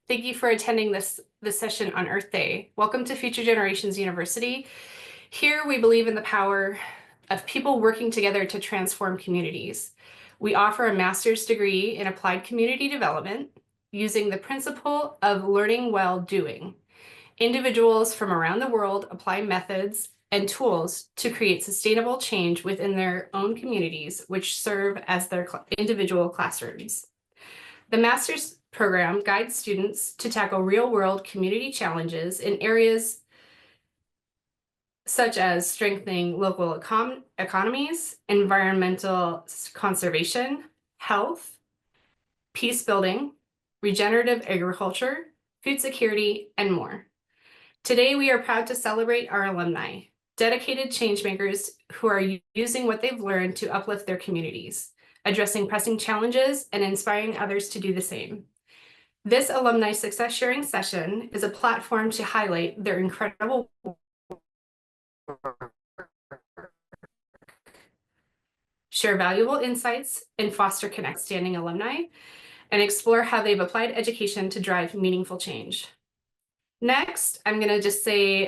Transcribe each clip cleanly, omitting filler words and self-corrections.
Thank you for attending this session on Earth Day. Welcome to Future Generations University. Here we believe in the power of people working together to transform communities. We offer a master's degree in applied community development using the principle of learning while doing. Individuals from around the world apply methods and tools to create sustainable change within their own communities, which serve as their individual classrooms. The master's program guides students to tackle real-world community challenges in areas such as strengthening local economies, environmental conservation, health, peace building, regenerative agriculture, food security, and more. Today, we are proud to celebrate our alumni, dedicated changemakers who are using what they've learned to uplift their communities, addressing pressing challenges and inspiring others to do the same. This alumni success sharing session is a platform to highlight their incredible work, share valuable insights, and foster standing alumni, and explore how they've applied education to drive meaningful change. Next, I'm going to just say,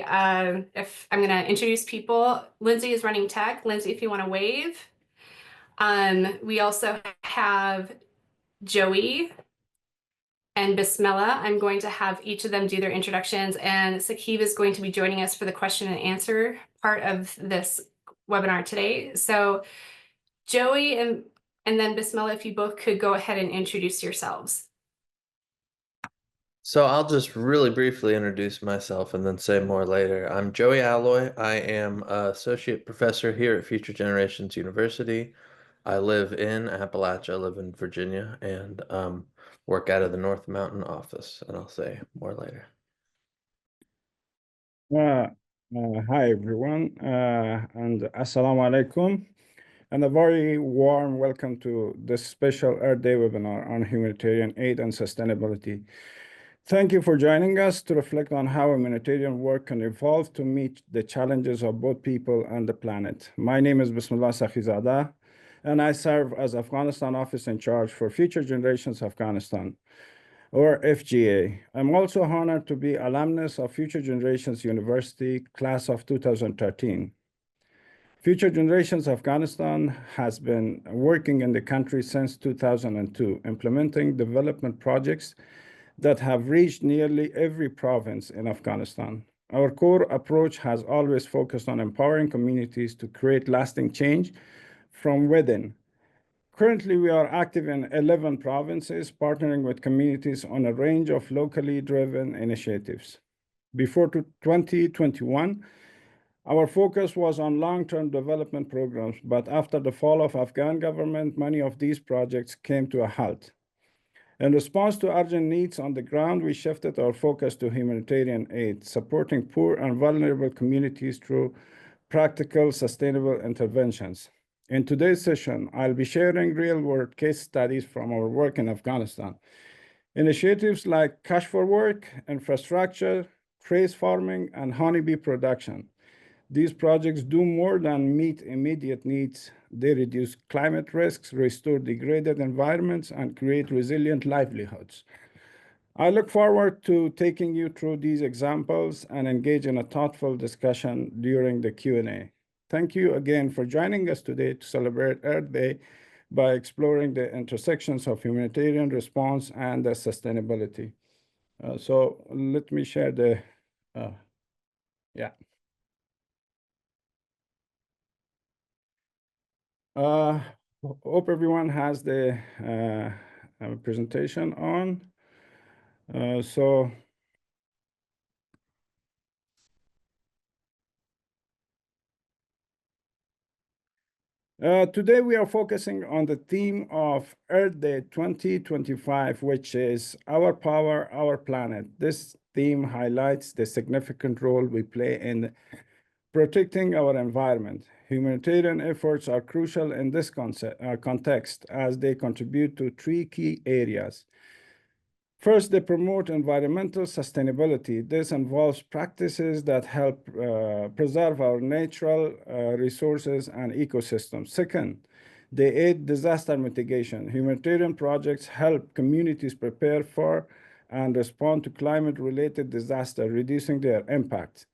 if I'm going to introduce people. Lindsay is running tech. Lindsay, if you want to wave. We also have Joey and Besmillah. I'm going to have each of them do their introductions, and Saqib is going to be joining us for the question and answer part of this webinar today. So Joey and then Besmillah, if you both could go ahead and introduce yourselves. So I'll just really briefly introduce myself and then say more later. I'm Joey Aloi. I am an associate professor here at Future Generations University. I live in Appalachia, I live in Virginia, and work out of the North Mountain office, and I'll say more later. Hi, everyone, and Assalamu alaikum, and a very warm welcome to this special Earth Day webinar on humanitarian aid and sustainability. Thank you for joining us to reflect on how humanitarian work can evolve to meet the challenges of both people and the planet. My name is Besmillah Sakhizada, and I serve as Afghanistan Office in Charge for Future Generations Afghanistan, or FGA. I'm also honored to be alumnus of Future Generations University, class of 2013. Future Generations Afghanistan has been working in the country since 2002, implementing development projects that have reached nearly every province in Afghanistan. Our core approach has always focused on empowering communities to create lasting change from within. Currently, we are active in 11 provinces, partnering with communities on a range of locally driven initiatives. Before 2021, our focus was on long-term development programs, but after the fall of Afghan government, many of these projects came to a halt. In response to urgent needs on the ground, we shifted our focus to humanitarian aid, supporting poor and vulnerable communities through practical, sustainable interventions. In today's session, I'll be sharing real-world case studies from our work in Afghanistan. Initiatives like Cash for Work, infrastructure, trace farming, and honeybee production. These projects do more than meet immediate needs. They reduce climate risks, restore degraded environments, and create resilient livelihoods. I look forward to taking you through these examples and engage in a thoughtful discussion during the Q&A. Thank you again for joining us today to celebrate Earth Day by exploring the intersections of humanitarian response and sustainability. So let me share the, hope everyone has the presentation on. Today we are focusing on the theme of Earth Day 2025, which is Our Power, Our Planet. This theme highlights the significant role we play in protecting our environment. Humanitarian efforts are crucial in this context as they contribute to three key areas. First, they promote environmental sustainability. This involves practices that help preserve our natural resources and ecosystems. Second, they aid disaster mitigation. Humanitarian projects help communities prepare for and respond to climate-related disaster, reducing their impact.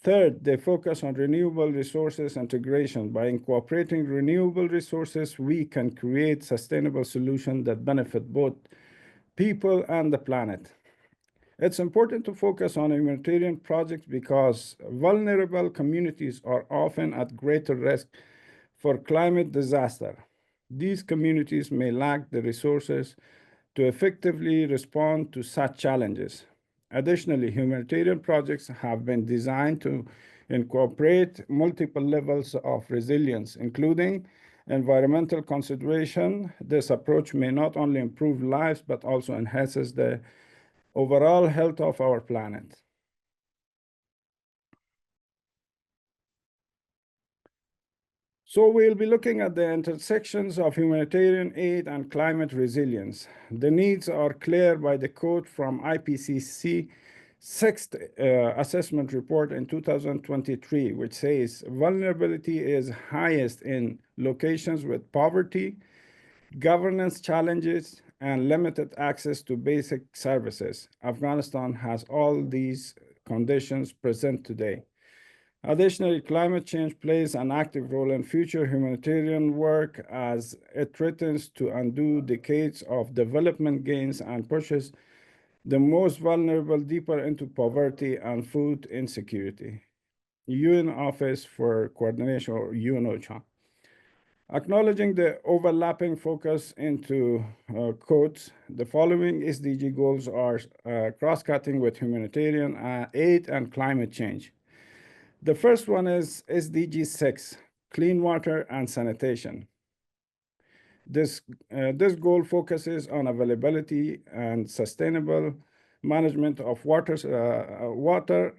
Third, they focus on renewable resources integration. By incorporating renewable resources, we can create sustainable solutions that benefit both people and the planet. It's important to focus on humanitarian projects because vulnerable communities are often at greater risk for climate disaster. These communities may lack the resources to effectively respond to such challenges. Additionally, humanitarian projects have been designed to incorporate multiple levels of resilience, including environmental consideration. This approach may not only improve lives, but also enhances the overall health of our planet. So we'll be looking at the intersections of humanitarian aid and climate resilience. The needs are clear by the quote from IPCC sixth assessment report in 2023, which says vulnerability is highest in locations with poverty, governance challenges, and limited access to basic services. Afghanistan has all these conditions present today. Additionally, climate change plays an active role in future humanitarian work as it threatens to undo decades of development gains and pushes the most vulnerable deeper into poverty and food insecurity. UN Office for Coordination, or UNOCHA. Acknowledging the overlapping focus into quotes, the following SDG goals are cross-cutting with humanitarian aid and climate change. The first one is SDG 6, clean water and sanitation. This goal focuses on availability and sustainable management of water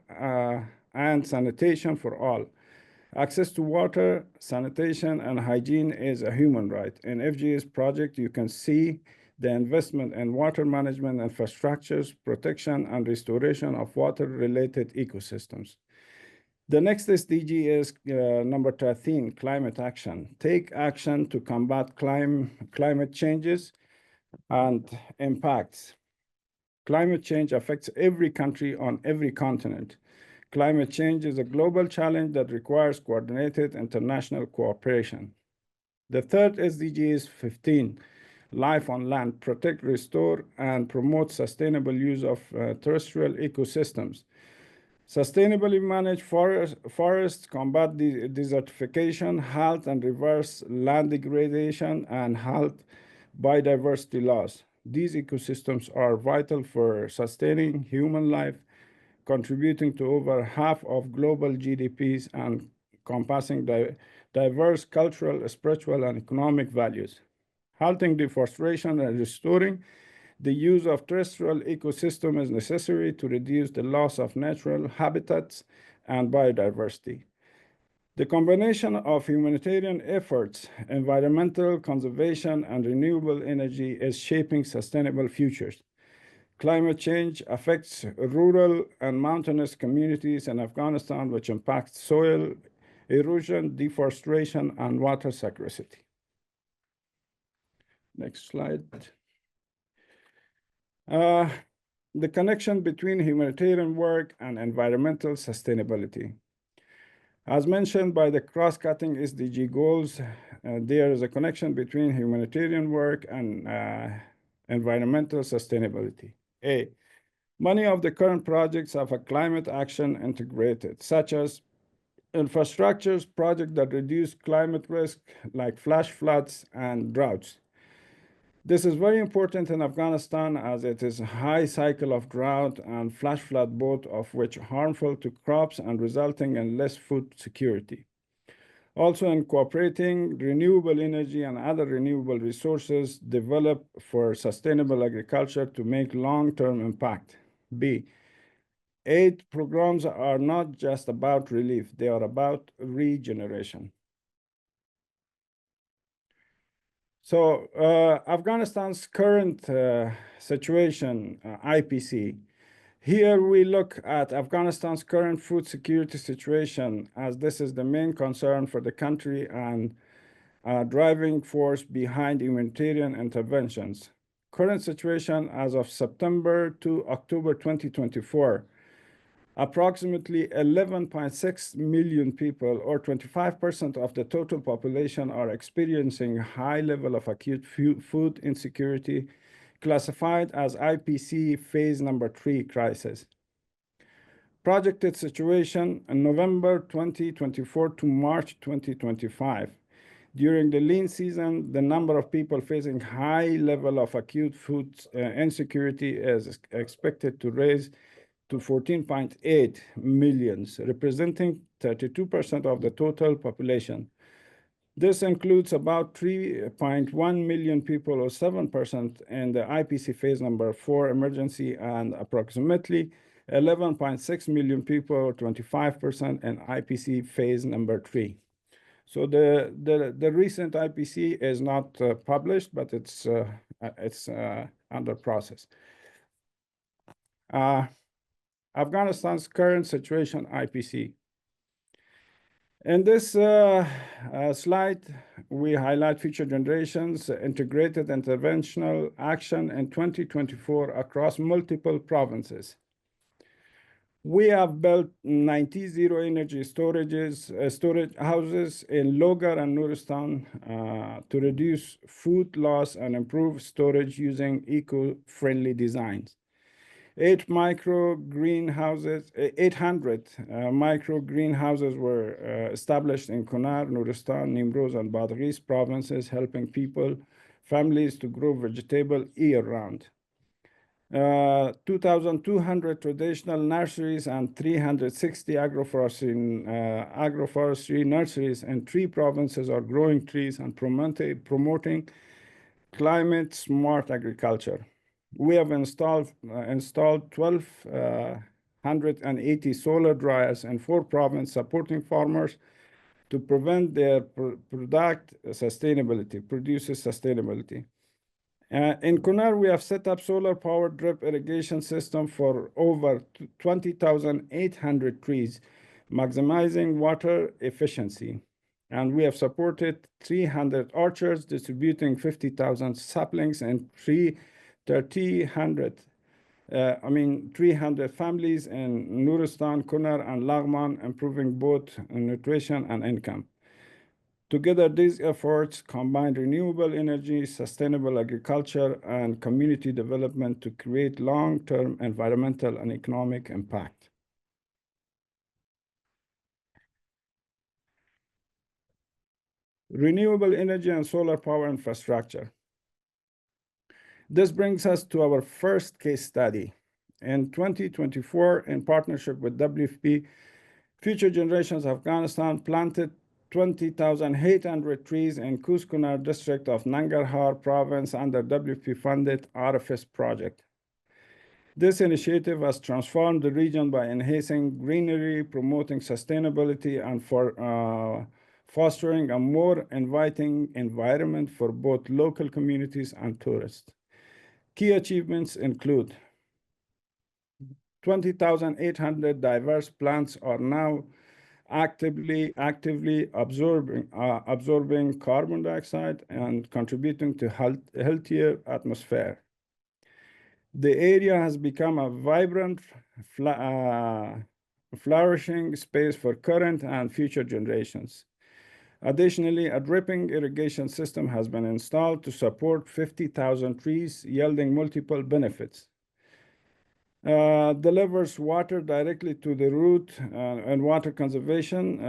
and sanitation for all. Access to water, sanitation, and hygiene is a human right. In FG's project, you can see the investment in water management infrastructures, protection, and restoration of water-related ecosystems. The next SDG is number 13, climate action. Take action to combat climate changes and impacts. Climate change affects every country on every continent. Climate change is a global challenge that requires coordinated international cooperation. The third SDG is 15, life on land. Protect, restore, and promote sustainable use of terrestrial ecosystems. Sustainably manage forests, combat desertification, halt and reverse land degradation, and halt biodiversity loss. These ecosystems are vital for sustaining human life, contributing to over half of global GDPs and encompassing diverse cultural, spiritual, and economic values. Halting deforestation and restoring the use of terrestrial ecosystem is necessary to reduce the loss of natural habitats and biodiversity. The combination of humanitarian efforts, environmental conservation, and renewable energy is shaping sustainable futures. Climate change affects rural and mountainous communities in Afghanistan, which impacts soil erosion, deforestation, and water scarcity. Next slide. The connection between humanitarian work and environmental sustainability. As mentioned by the cross-cutting SDG goals, there is a connection between humanitarian work and environmental sustainability. Many of the current projects have a climate action integrated, such as infrastructures projects that reduce climate risk, like flash floods and droughts. This is very important in Afghanistan as it is a high cycle of drought and flash flood, both of which are harmful to crops and resulting in less food security. Also, incorporating renewable energy and other renewable resources developed for sustainable agriculture to make long-term impact. Aid programs are not just about relief, they are about regeneration. So Afghanistan's current situation, IPC, here we look at Afghanistan's current food security situation, as this is the main concern for the country and driving force behind humanitarian interventions. Current situation as of September to October 2024, approximately 11.6 million people, or 25% of the total population, are experiencing high level of acute food insecurity, classified as IPC phase number 3 crisis. Projected situation in November 2024 to March 2025. During the lean season, the number of people facing high level of acute food insecurity is expected to rise to 14.8 million, representing 32% of the total population. This includes about 3.1 million people, or 7%, in the IPC phase number 4 emergency, and approximately 11.6 million people, or 25%, in IPC phase number 3. So the recent IPC is not published, but it's under process. Afghanistan's current situation, IPC. In this slide, we highlight Future Generations integrated interventional action in 2024 across multiple provinces. We have built 90 zero energy storage houses in Logar and Nuristan to reduce food loss and improve storage using eco-friendly designs. 800 micro greenhouses were established in Kunar, Nuristan, Nimroz, and Badghis provinces, helping families to grow vegetable year-round. 2,200 traditional nurseries and 360 agroforestry nurseries in 3 provinces are growing trees and promoting climate-smart agriculture. We have installed 1,280 solar dryers in 4 provinces, supporting farmers to prevent their produces sustainability. In Kunar, we have set up solar-powered drip irrigation system for over 20,800 trees, maximizing water efficiency. And we have supported 300 orchards, distributing 50,000 saplings and 300 families in Nuristan, Kunar, and Laghman, improving both nutrition and income. Together, these efforts combine renewable energy, sustainable agriculture, and community development to create long-term environmental and economic impact. Renewable energy and solar power infrastructure. This brings us to our first case study. In 2024, in partnership with WFP, Future Generations Afghanistan planted 20,800 trees in Kunar district of Nangarhar province under WFP-funded RFS project. This initiative has transformed the region by enhancing greenery, promoting sustainability, and fostering a more inviting environment for both local communities and tourists. Key achievements include 20,800 diverse plants are now actively absorbing carbon dioxide and contributing to healthier atmosphere. The area has become a vibrant, flourishing space for current and future generations. Additionally, a dripping irrigation system has been installed to support 50,000 trees, yielding multiple benefits. Delivers water directly to the root and water conservation.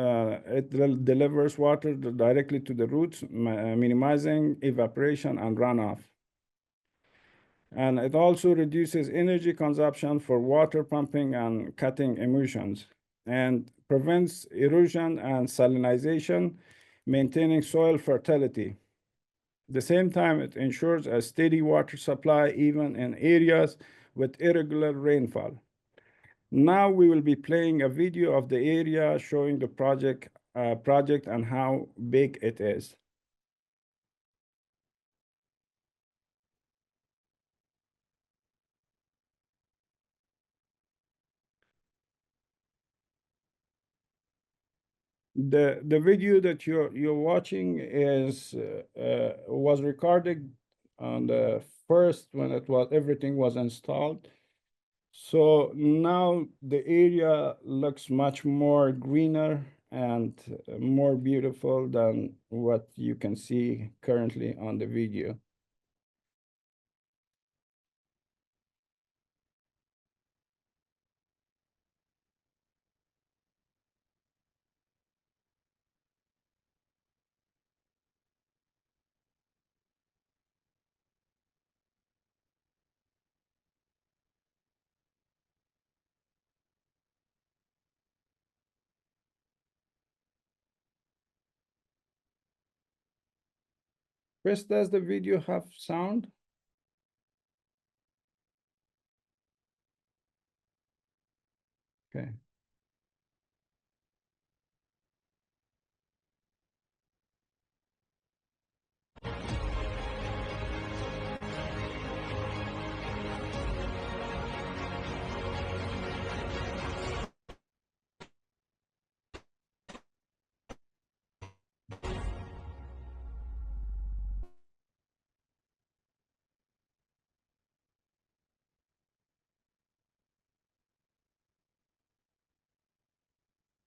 It delivers water directly to the roots, minimizing evaporation and runoff. And it also reduces energy consumption for water pumping and cutting emissions, and prevents erosion and salinization, maintaining soil fertility. At the same time, it ensures a steady water supply even in areas with irregular rainfall. Now we will be playing a video of the area showing the project and how big it is. The video that you're watching was recorded on the first when everything was installed. So now the area looks much more greener and more beautiful than what you can see currently on the video. Chris, does the video have sound? Okay.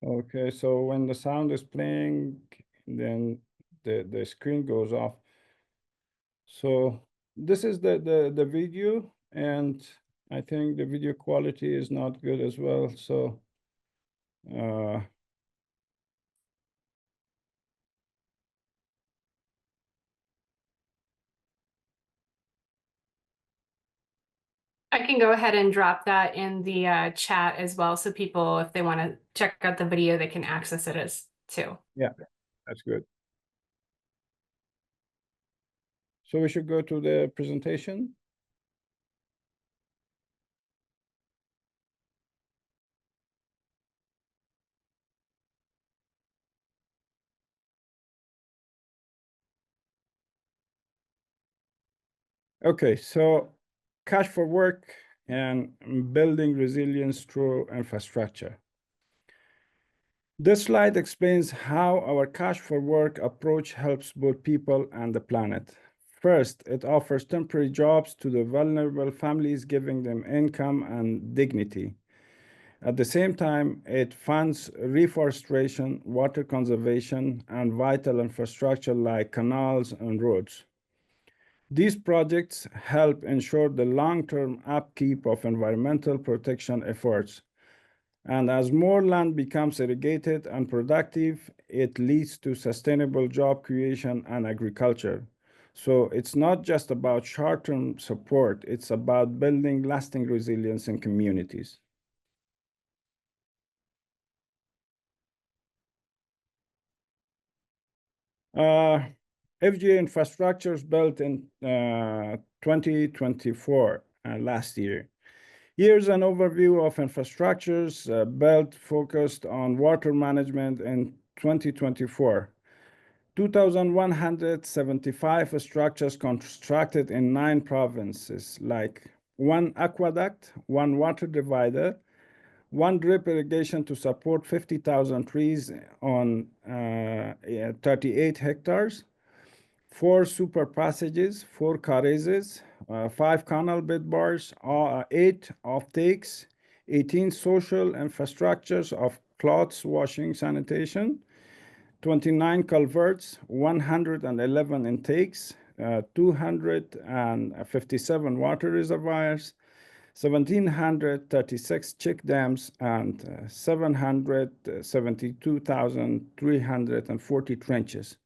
Okay, so when the sound is playing, then the screen goes off. So this is the video, and I think the video quality is not good as well. So I can go ahead and drop that in the chat as well, so people, if they want to check out the video, they can access it as too. yeah, that's good. So we should go to the presentation. Okay, so cash for work and building resilience through infrastructure. This slide explains how our cash for work approach helps both people and the planet. First, it offers temporary jobs to the vulnerable families, giving them income and dignity. At the same time, it funds reforestation, water conservation, and vital infrastructure like canals and roads. These projects help ensure the long-term upkeep of environmental protection efforts. And as more land becomes irrigated and productive, it leads to sustainable job creation and agriculture. So it's not just about short-term support, it's about building lasting resilience in communities. FGA infrastructures built in 2024, last year. Here's an overview of infrastructures built focused on water management in 2024. 2,175 structures constructed in 9 provinces, like 1 aqueduct, 1 water divider, 1 drip irrigation to support 50,000 trees on 38 hectares, 4 super passages, 4 terraces, 5 canal bed bars, 8 offtakes, 18 social infrastructures of clothes washing sanitation, 29 culverts, 111 intakes, 257 water reservoirs, 1,736 check dams, and 772,340 trenches.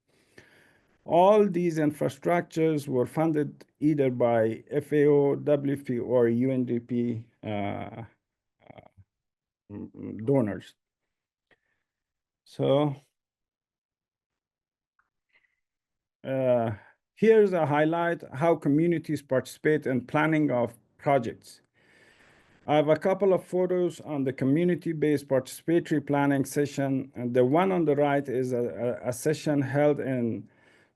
All these infrastructures were funded either by FAO, WFP, or UNDP donors. So here's a highlight how communities participate in planning of projects. I have a couple of photos on the community-based participatory planning session, and the one on the right is a session held in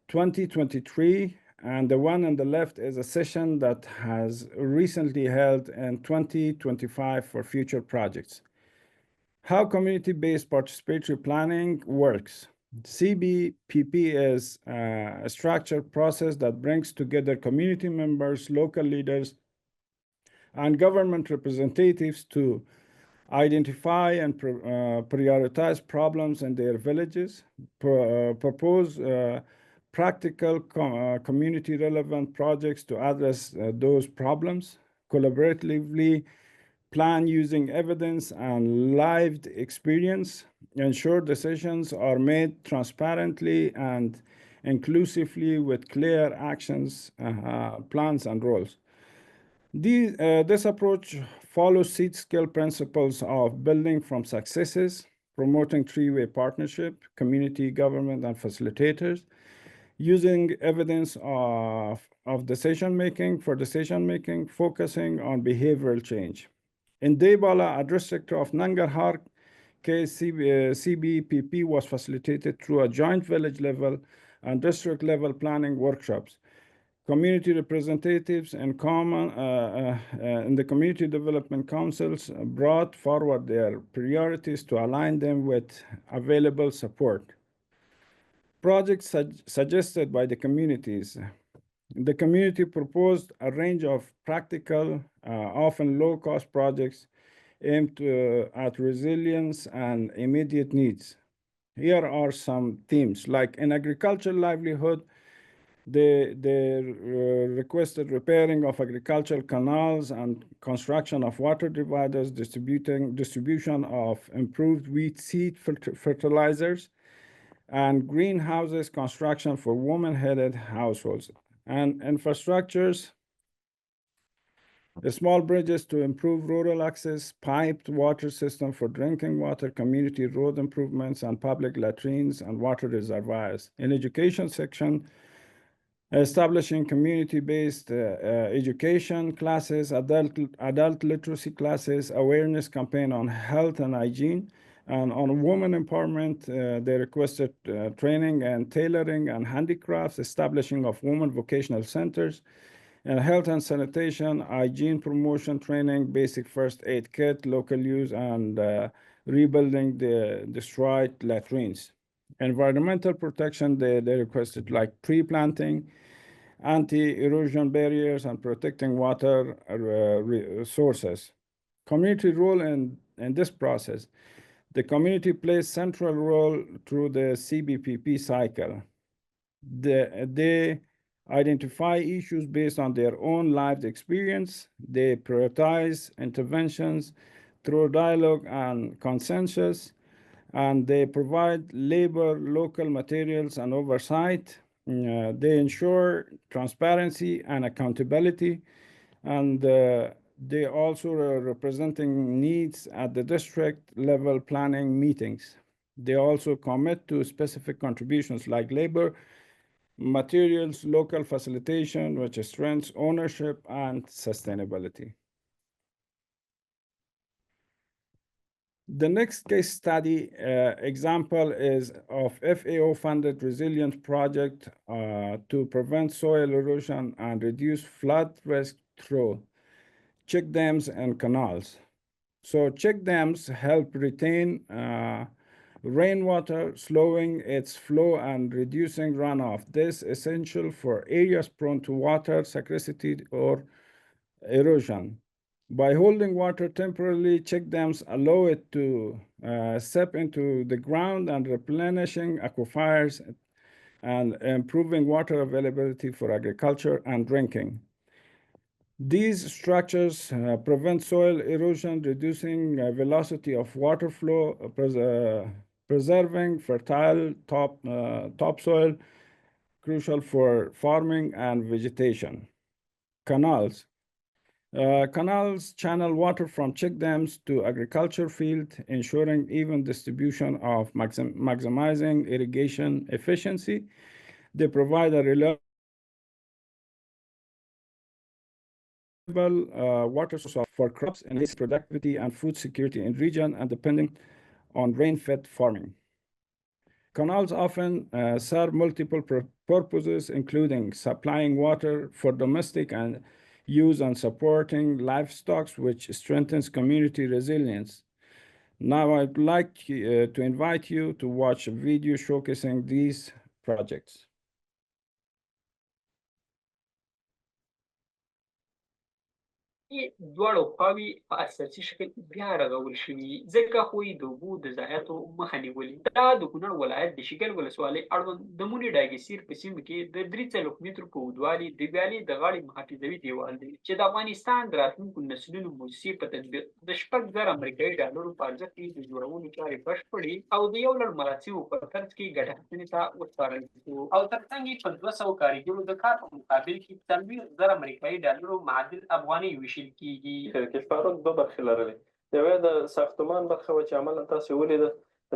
2023, and the one on the left is a session that has recently held in 2025 for future projects. How community-based participatory planning works. CBPP is a structured process that brings together community members, local leaders, and government representatives to identify and prioritize problems in their villages, propose practical community relevant projects to address those problems, collaboratively plan using evidence and lived experience, ensure decisions are made transparently and inclusively with clear actions, plans, and roles. This approach follows seed skill principles of building from successes, promoting three-way partnership, community, government, and facilitators, using evidence of decision-making, focusing on behavioral change. In Debala, a district of Nangarhar, CBPP was facilitated through a joint village level and district level planning workshops. Community representatives and in the community development councils brought forward their priorities to align them with available support. Projects suggested by the communities. The community proposed a range of practical, often low-cost projects aimed at resilience and immediate needs. Here are some themes, like in agricultural livelihood, they requested repairing of agricultural canals and construction of water dividers, distribution of improved wheat seed fertilizers, and greenhouses construction for woman-headed households. And infrastructures, the small bridges to improve rural access, piped water system for drinking water, community road improvements, and public latrines and water reservoirs. In education section, establishing community-based education classes, adult literacy classes, awareness campaign on health and hygiene, and on women empowerment, they requested training and tailoring and handicrafts, establishing of women vocational centers, and health and sanitation, hygiene promotion training, basic first aid kit, local use, and rebuilding the destroyed latrines. Environmental protection, they requested like tree planting, anti-erosion barriers, and protecting water resources. Community role in this process. The community plays central role through the CBPP cycle. They identify issues based on their own lived experience. They prioritize interventions through dialogue and consensus, and they provide labor, local materials, and oversight. They ensure transparency and accountability, and they also are representing needs at the district level planning meetings. They also commit to specific contributions like labor, materials, local facilitation, which strengthens ownership and sustainability. The next case study example is of FAO-funded resilience project to prevent soil erosion and reduce flood risk through check dams and canals. So check dams help retain rainwater, slowing its flow and reducing runoff. This is essential for areas prone to water scarcity or erosion. By holding water temporarily, check dams allow it to seep into the ground and replenishing aquifers and improving water availability for agriculture and drinking. These structures prevent soil erosion, reducing velocity of water flow, preserving fertile topsoil, crucial for farming and vegetation. Canals. Canals channel water from check dams to agriculture field, ensuring even distribution of maximizing irrigation efficiency. They provide a reliable water source for crops, enhance productivity and food security in region and depending on rain-fed farming. Canals often serve multiple purposes, including supplying water for domestic and use and supporting livestock, which strengthens community resilience. Now I'd like to invite you to watch a video showcasing these projects. دواړو خواوې په اساسي شکل بیا رغول شوي ځکه خو یې د اوبو د ضایعاتو مخه نیولې. دا د کونړ ولایت د شیګل ولسوالۍ اړوند د مونې ډاګیسیر په سیمه کې د 3 مترو په اوږدوالي د ویالې د غاړې محافظوي دیوال دی چې د افغانستان د راتلونکو نسلونو موسسې په تدبیر د 6,000 امریکایي ډالرو په ارزښت کې د جوړولو چارې بشپړې او د یو لړ مراسمو په ترڅ کې ګټه اخیستنې ته وسپارل شو او ترڅنګ یې په 200 کارګرو د کار په مقابل کې 40,000 امریکایي ډالرو معادل افغانۍ ویشل کیږي. کشورات دوه برخې لرلې. یوه د ساختمان برخه وه چې عملاً تاسې ولیده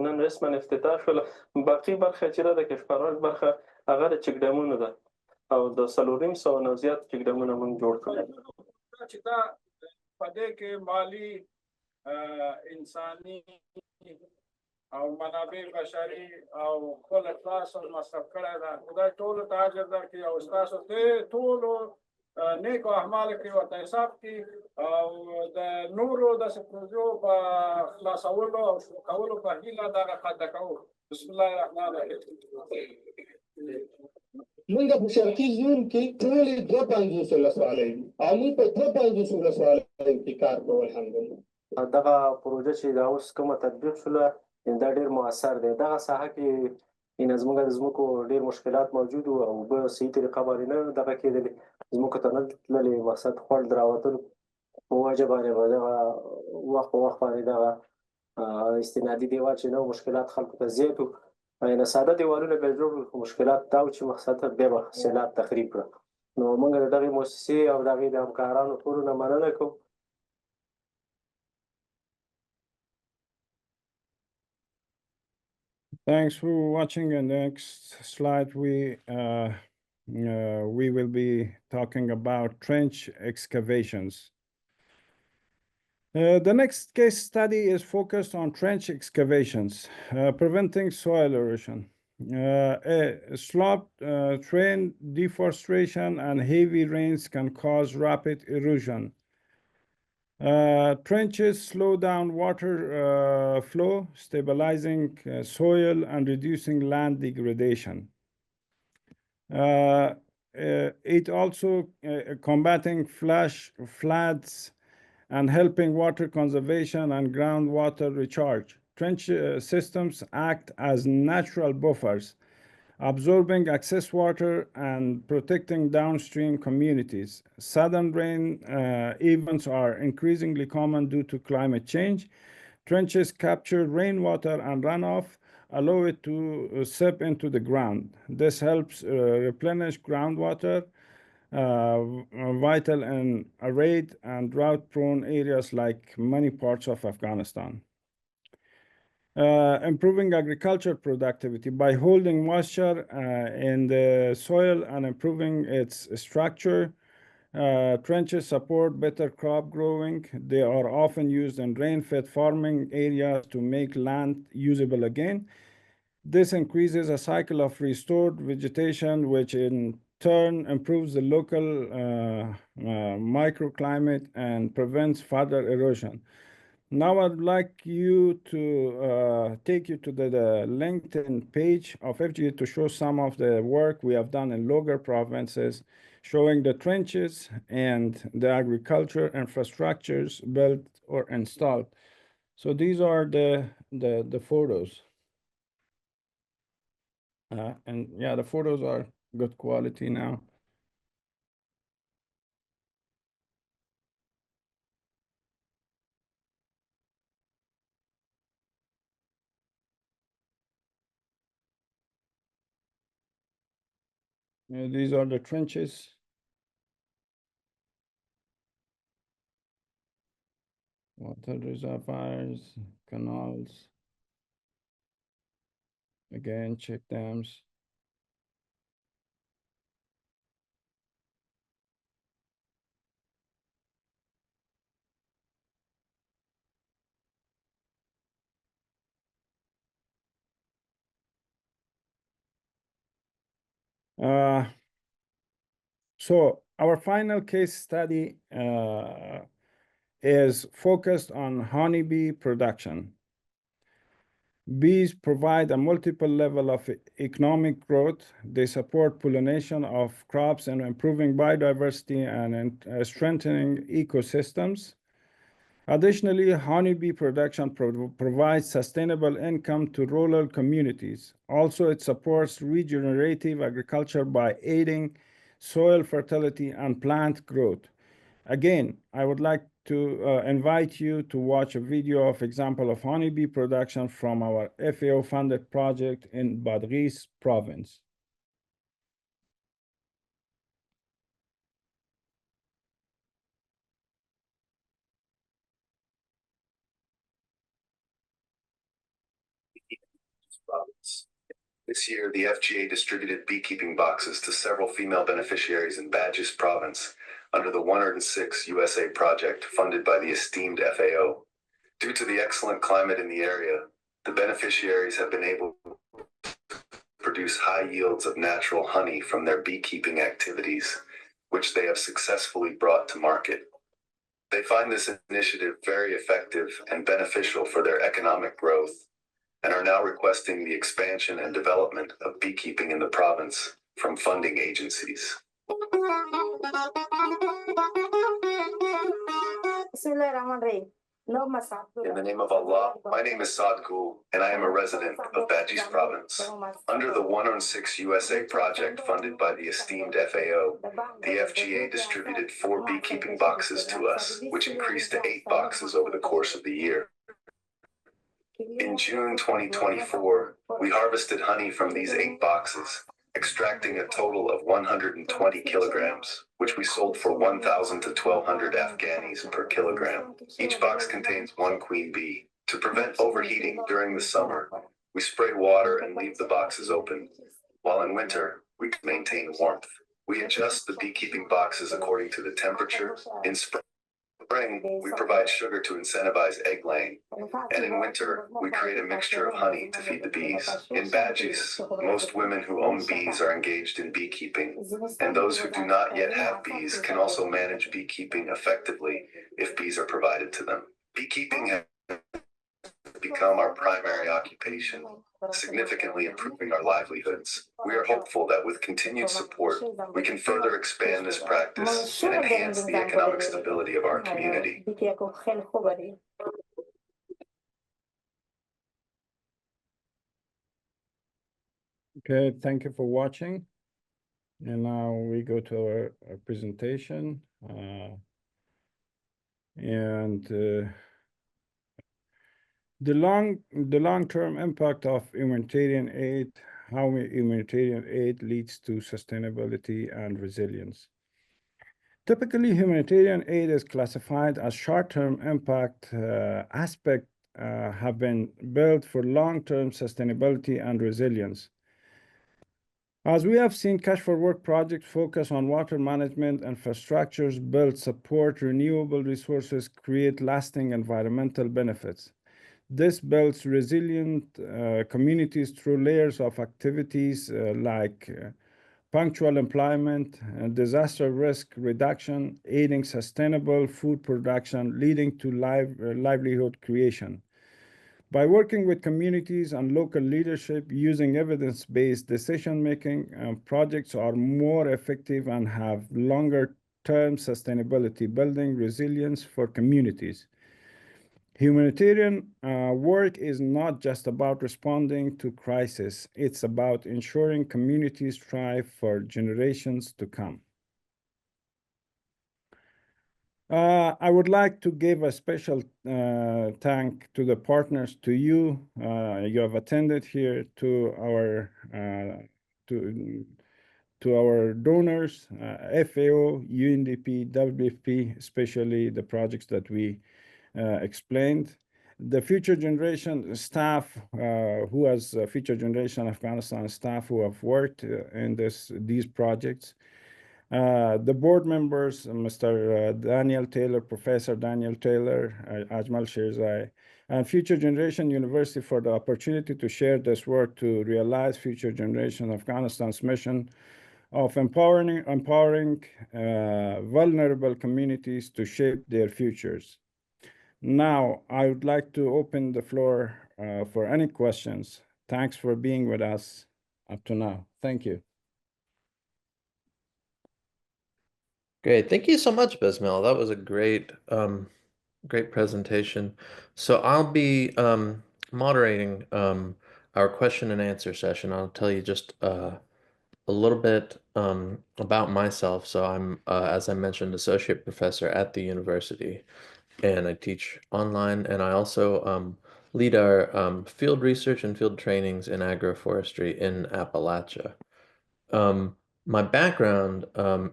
نن رسما افتتاح شوله. باقي برخه چې ده د کشورات برخه هغه د چک ډیمونو ده او د 4,500 نه زیات چک ډیمونه موږ جوړ کړل. چې دا په دې کې مالي انساني او منابع بشري او خپل اخلاص او مصرف کړی ده. خدای ټولو ته اجر درکړي او ستاسو ټولو نیکو اعمالو کې ورته حساب کړي او د نورو داسې پروژو په خلاصولو او شروع کولو په هیله دغه خطه کوو. بسم الله الرحمن الرحیم. موږ په شرقي زون کې ټولې 250 ولسوالۍ دي او موږ په 250 ولسوالیو کې کار کوو. الحمدلله دغه پروژه چې دا اوس کومه تطبیق شوله دا ډېر مؤثر دی. دغه ساحه کې زموږ د ځمکو ډېر مشکلات موجود وو او اوبه صحیح طریقه باندې نه دغه کېدلې، ځمکو ته نه تللې. مقصد خوړ د راوتلو په وجه باندې به دغه وخت په وخت باندې دغه استنادي دیوال چې نه مشکلات خلکو ته زیات وو. یعنې ساده دیوالونه بیا جوړ کړل، خو مشکلات دا و چې مقصد بیا به سیلاب تخریب کړه. نو موږ د دغې مؤسسې او د هغې د همکارانو ټولو نه مننه کوو. Thanks for watching. And next slide, we will be talking about trench excavations. The next case study is focused on trench excavations, preventing soil erosion. Slope, terrain deforestation, and heavy rains can cause rapid erosion. Trenches slow down water flow, stabilizing soil and reducing land degradation. It also combating floods and helping water conservation and groundwater recharge. Trench systems act as natural buffers, absorbing excess water and protecting downstream communities. Sudden rain events are increasingly common due to climate change. Trenches capture rainwater and runoff, allow it to seep into the ground. This helps replenish groundwater, vital in arid and drought-prone areas like many parts of Afghanistan. Improving agriculture productivity by holding moisture in the soil and improving its structure. Trenches support better crop growing. They are often used in rain-fed farming areas to make land usable again. This increases a cycle of restored vegetation, which in turn improves the local microclimate and prevents further erosion. Now I'd like you to take you to the LinkedIn page of FGA to show some of the work we have done in Logar provinces, showing the trenches and the agriculture infrastructures built or installed. So these are the photos. And yeah, the photos are good quality now. These are the trenches. Water reservoirs, canals. Again, check dams. So our final case study is focused on honeybee production. Bees provide a multiple level of economic growth. They support pollination of crops and improving biodiversity and strengthening ecosystems. Additionally, honeybee production provides sustainable income to rural communities. Also, it supports regenerative agriculture by aiding soil fertility and plant growth. Again, I would like to invite you to watch a video of example of honeybee production from our FAO-funded project in Badghis province. Province. This year, the FGA distributed beekeeping boxes to several female beneficiaries in Badghis province under the 106 USA project funded by the esteemed FAO. Due to the excellent climate in the area, the beneficiaries have been able to produce high yields of natural honey from their beekeeping activities, which they have successfully brought to market. They find this initiative very effective and beneficial for their economic growth, and are now requesting the expansion and development of beekeeping in the province from funding agencies. In the name of Allah, my name is Saad Gul, and I am a resident of Badghis province. Under the 106 USA project funded by the esteemed FAO, the FGA distributed 4 beekeeping boxes to us, which increased to 8 boxes over the course of the year. In June 2024, we harvested honey from these 8 boxes, extracting a total of 120 kilograms, which we sold for 1,000 to 1,200 Afghanis per kilogram. Each box contains 1 queen bee. To prevent overheating during the summer, we spray water and leave the boxes open, while in winter, we maintain warmth. We adjust the beekeeping boxes according to the temperature. In spring, we provide sugar to incentivize egg laying, and in winter, we create a mixture of honey to feed the bees. In Badghis, most women who own bees are engaged in beekeeping, and those who do not yet have bees can also manage beekeeping effectively if bees are provided to them. Beekeeping has become our primary occupation, significantly improving our livelihoods. We are hopeful that with continued support, we can further expand this practice and enhance the economic stability of our community. Okay, thank you for watching. And now we go to our presentation. The long-term impact of humanitarian aid, how humanitarian aid leads to sustainability and resilience. Typically, humanitarian aid is classified as short-term impact aspect have been built for long-term sustainability and resilience. As we have seen, Cash for Work projects focus on water management, infrastructures, build support, renewable resources, create lasting environmental benefits. This builds resilient communities through layers of activities like punctual employment, disaster risk reduction, aiding sustainable food production, leading to livelihood creation. By working with communities and local leadership using evidence-based decision-making, projects are more effective and have longer-term sustainability, building resilience for communities. Humanitarian work is not just about responding to crisis. It's about ensuring communities thrive for generations to come. I would like to give a special thank to the partners, to you. You have attended here, to our donors, FAO, UNDP, WFP, especially the projects that we explained. The Future Generation staff, who has Future Generation Afghanistan staff who have worked in these projects. The board members, Mr. Daniel Taylor, Professor Daniel Taylor, Ajmal Shirzai, and Future Generation University for the opportunity to share this work to realize Future Generation Afghanistan's mission of empowering vulnerable communities to shape their futures. Now, I would like to open the floor for any questions. Thanks for being with us up to now. Thank you. Great. Thank you so much, Besmillah. That was a great presentation. So I'll be moderating our question and answer session. I'll tell you just a little bit about myself. So I'm, as I mentioned, associate professor at the university, and I teach online, and I also lead our field research and field trainings in agroforestry in Appalachia. My background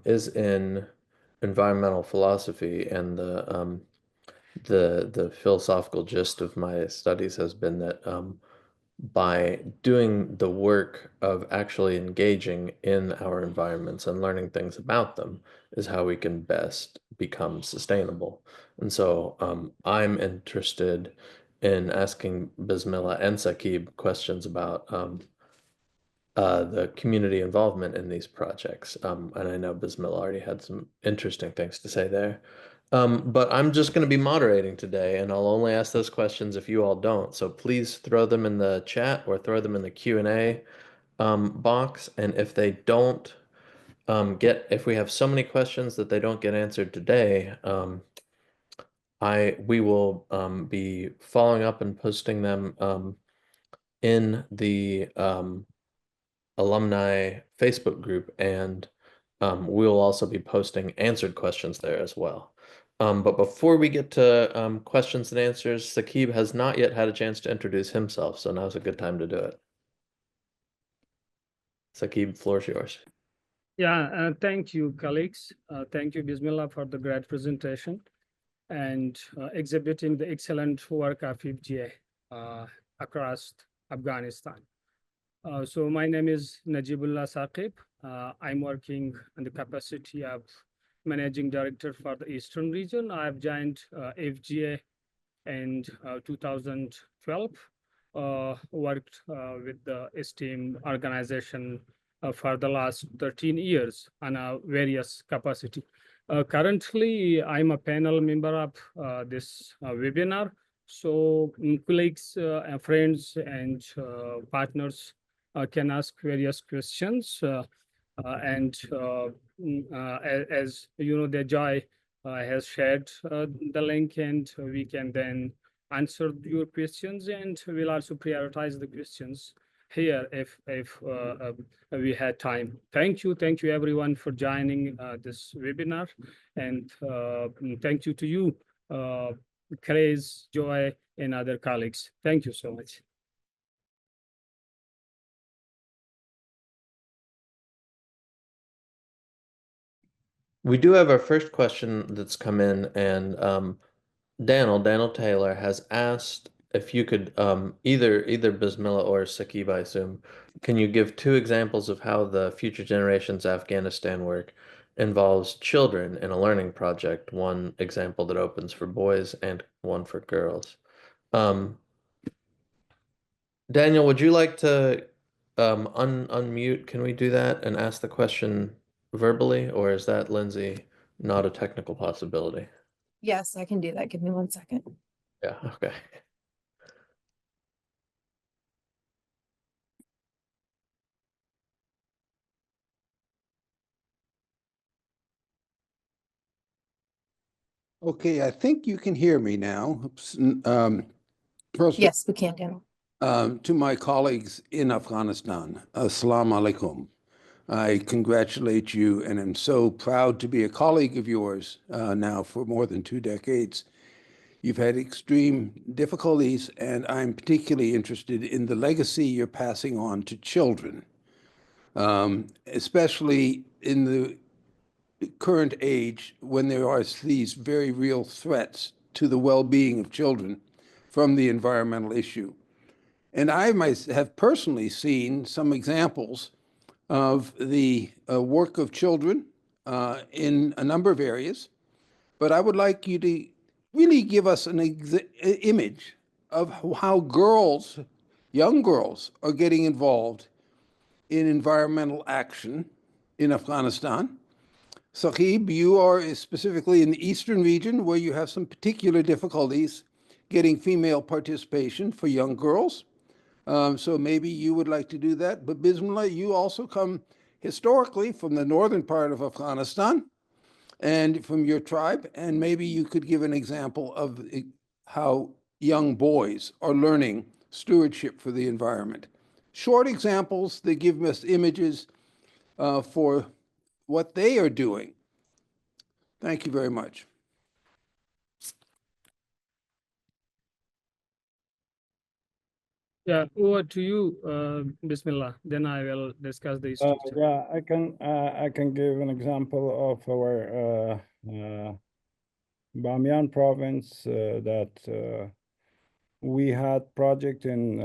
is in environmental philosophy, and the philosophical gist of my studies has been that by doing the work of actually engaging in our environments and learning things about them is how we can best become sustainable. And so I'm interested in asking Besmillah and Saqib questions about the community involvement in these projects. And I know Besmillah already had some interesting things to say there. But I'm just going to be moderating today, and I'll only ask those questions if you all don't. So please throw them in the chat or throw them in the Q&A box. And if they don't if we have so many questions that they don't get answered today, we will be following up and posting them in the Alumni Facebook group, and we'll also be posting answered questions there as well. But before we get to questions and answers, Saqib has not yet had a chance to introduce himself, so now's a good time to do it. Saqib, floor is yours. Yeah, thank you, colleagues. Thank you, Besmillah, for the great presentation and exhibiting the excellent work of FGA across Afghanistan. So my name is Najeebullah Saqib. I'm working in the capacity of Managing Director for the Eastern region. I've joined FGA in 2012, worked with the esteemed organization for the last 13 years on a various capacity. Currently, I'm a panel member of this webinar. So colleagues, friends, and partners can ask various questions. As you know, the Joy has shared the link, and we can then answer your questions, and we'll also prioritize the questions here if we had time. Thank you everyone for joining this webinar, and thank you to you, Chris, Joy, and other colleagues. Thank you so much. We do have our first question that's come in, and Daniel Taylor has asked if you could either Besmillah or Saqib, I assume, can you give 2 examples of how the Future Generations Afghanistan work involves children in a learning project, one example that opens for boys and one for girls. Daniel, would you like to unmute? Can we do that and ask the question verbally, or is that, Lindsay, not a technical possibility? Yes, I can do that. Give me 1 second. Yeah, okay. Okay, I think you can hear me now. First, Yes, we can, Daniel. to my colleagues in Afghanistan, Assalamu alaikum. I congratulate you and am so proud to be a colleague of yours now for more than 2 decades. You've had extreme difficulties, and I'm particularly interested in the legacy you're passing on to children, especially in the current age when there are these very real threats to the well-being of children from the environmental issue. And I have personally seen some examples of the work of children in a number of areas, but I would like you to really give us an image of how girls, young girls, are getting involved in environmental action in Afghanistan. Saqib, you are specifically in the eastern region where you have some particular difficulties getting female participation for young girls. So maybe you would like to do that. But Bismillah, you also come historically from the northern part of Afghanistan and from your tribe, and maybe you could give an example of how young boys are learning stewardship for the environment. Short examples that give us images for what they are doing. Thank you very much. Yeah, over to you, Bismillah. Then I will discuss the structure. Yeah, I can give an example of our Bamiyan province that we had project in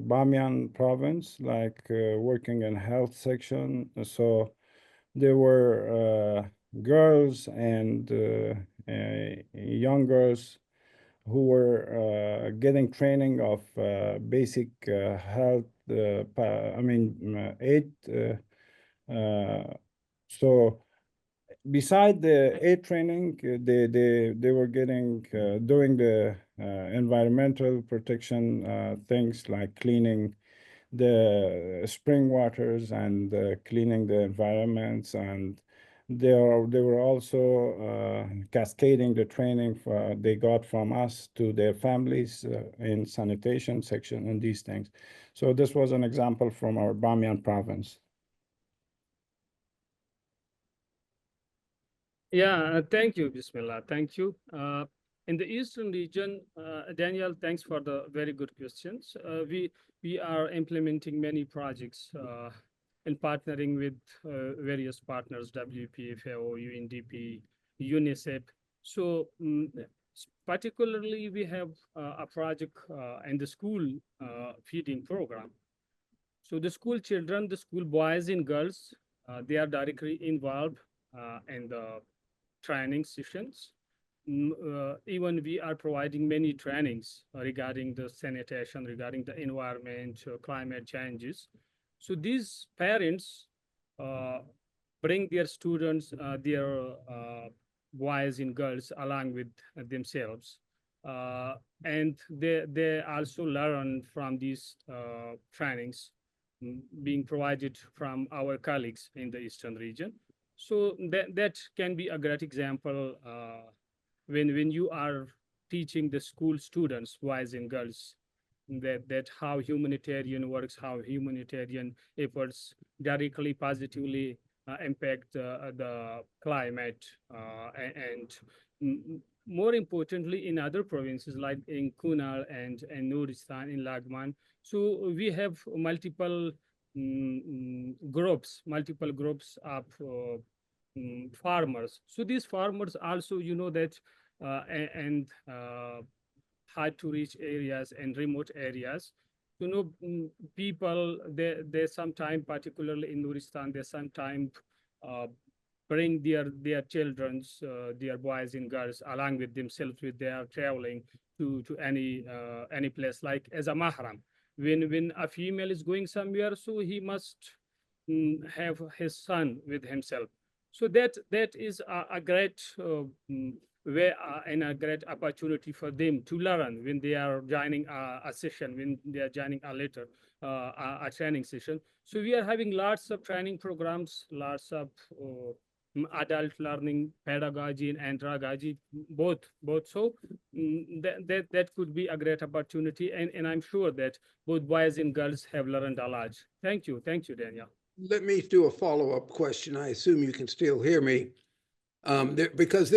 Bamiyan province, like working in health section. So there were girls and young girls who were getting training of basic health, aid. So beside the aid training, they were getting doing the environmental protection things like cleaning the spring waters and cleaning the environments, and they were also cascading the training they got from us to their families in sanitation section and these things. So this was an example from our Bamiyan province. Yeah, thank you, Bismillah. Thank you. In the Eastern region, Daniel, thanks for the very good questions. We are implementing many projects in partnering with various partners, WP, FAO, UNDP, UNICEF. So particularly, we have a project in the school feeding program. So the school children, the school boys and girls, they are directly involved in the training sessions. Even we are providing many trainings regarding the sanitation, regarding the environment, climate changes. So these parents bring their students, their boys and girls along with themselves. And they also learn from these trainings being provided from our colleagues in the Eastern region. So that can be a great example when you are teaching the school students, boys and girls, that how humanitarian works, how humanitarian efforts directly positively impact the climate, and more importantly in other provinces like in Kunal and Nuristan, in Lagman. So we have multiple groups of farmers. So these farmers also, that and hard to reach areas and remote areas. People, they sometimes, particularly in Nuristan, they sometimes bring their children's, their boys and girls along with themselves with their traveling to any place, like as a mahram. When a female is going somewhere, so he must have his son with himself. So that is a great way and a great opportunity for them to learn when they are joining a session, when they are joining a later a training session. So we are having lots of training programs, lots of adult learning, pedagogy and andragogy, both. So that could be a great opportunity, and I'm sure that both boys and girls have learned a lot. Thank you, Daniel. Let me do a follow-up question. I assume you can still hear me, because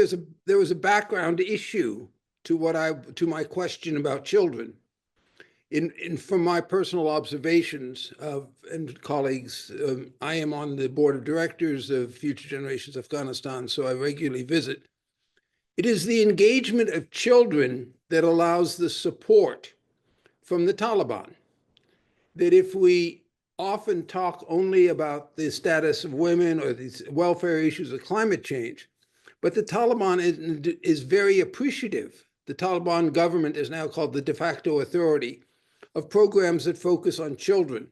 there was a background issue to my question about children. From my personal observations and colleagues, I am on the board of directors of Future Generations Afghanistan, so I regularly visit. It is the engagement of children that allows the support from the Taliban. That if we often talk only about the status of women or these welfare issues of climate change, but the Taliban is very appreciative. The Taliban government is now called the de facto authority of programs that focus on children.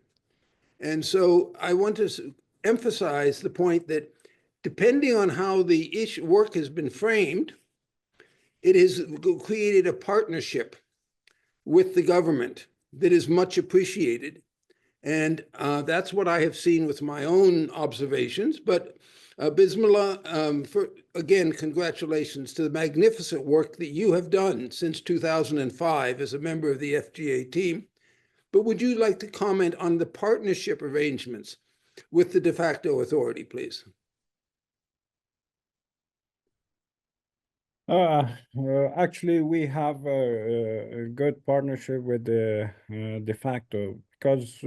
And so I want to emphasize the point that depending on how the work has been framed, it has created a partnership with the government that is much appreciated. And that's what I have seen with my own observations. But Bismillah, again, congratulations to the magnificent work that you have done since 2005 as a member of the FGA team. But would you like to comment on the partnership arrangements with the de facto authority, please? Actually, we have a good partnership with the de facto, because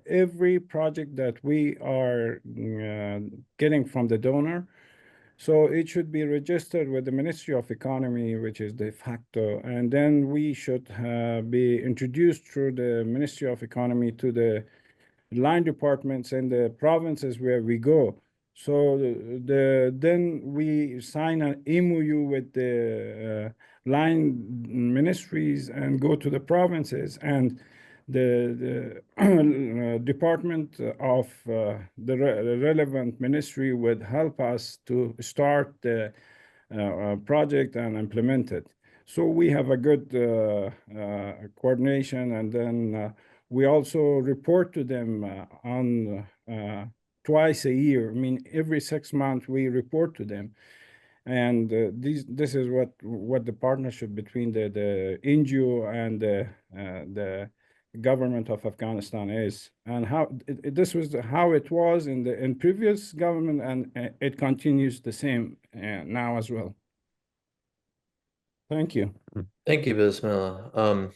every project that we are getting from the donor, so it should be registered with the Ministry of Economy, which is de facto, and then we should be introduced through the Ministry of Economy to the line departments in the provinces where we go. So then we sign an MOU with the line ministries and go to the provinces, and the department of the relevant ministry would help us to start the project and implement it. So we have a good coordination, and then we also report to them on twice a year. I mean, every 6 months we report to them, and this is what the partnership between the NGO and the government of Afghanistan is, and how this was how it was in previous government, and it continues the same now as well. Thank you. Thank you, Bismillah.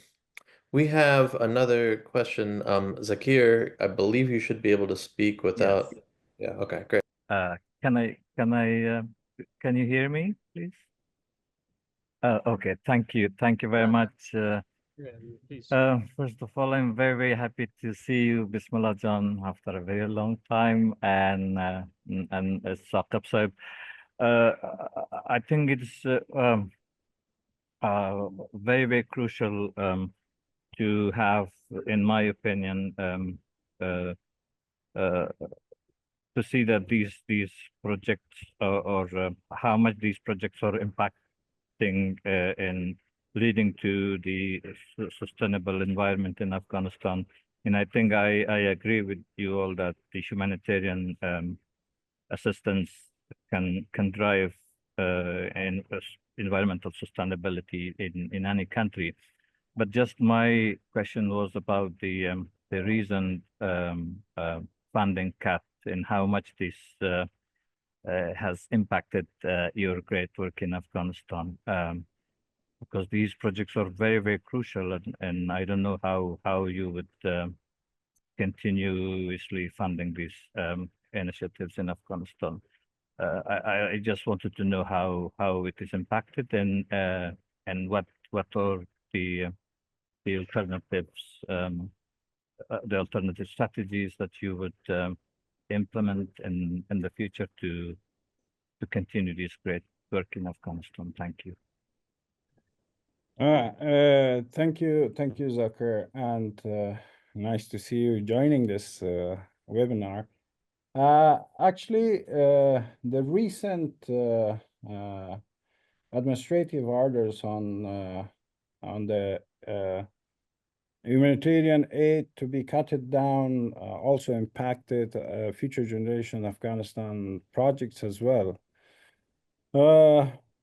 We have another question. Zakir, I believe you should be able to speak without. Yes. Yeah. Okay. Great. Can you hear me, please? Okay. Thank you. Thank you very much. First of all, I'm very, very happy to see you, Bismillah John, after a very long time, and Saqib Sahib. I think it's very, very crucial to have, in my opinion, to see that these projects or how much these projects are impacting in leading to the sustainable environment in Afghanistan. And I think I agree with you all that the humanitarian assistance can drive environmental sustainability in any country. But just my question was about the recent funding cut and how much this has impacted your great work in Afghanistan. Because these projects are very, very crucial, and I don't know how you would continuously funding these initiatives in Afghanistan. I just wanted to know how it is impacted, and what are the alternatives, the alternative strategies that you would implement in the future to continue this great work in Afghanistan. Thank you. Thank you, Zakir, and nice to see you joining this webinar. Actually, the recent administrative orders on the humanitarian aid to be cut down also impacted Future Generation Afghanistan projects as well.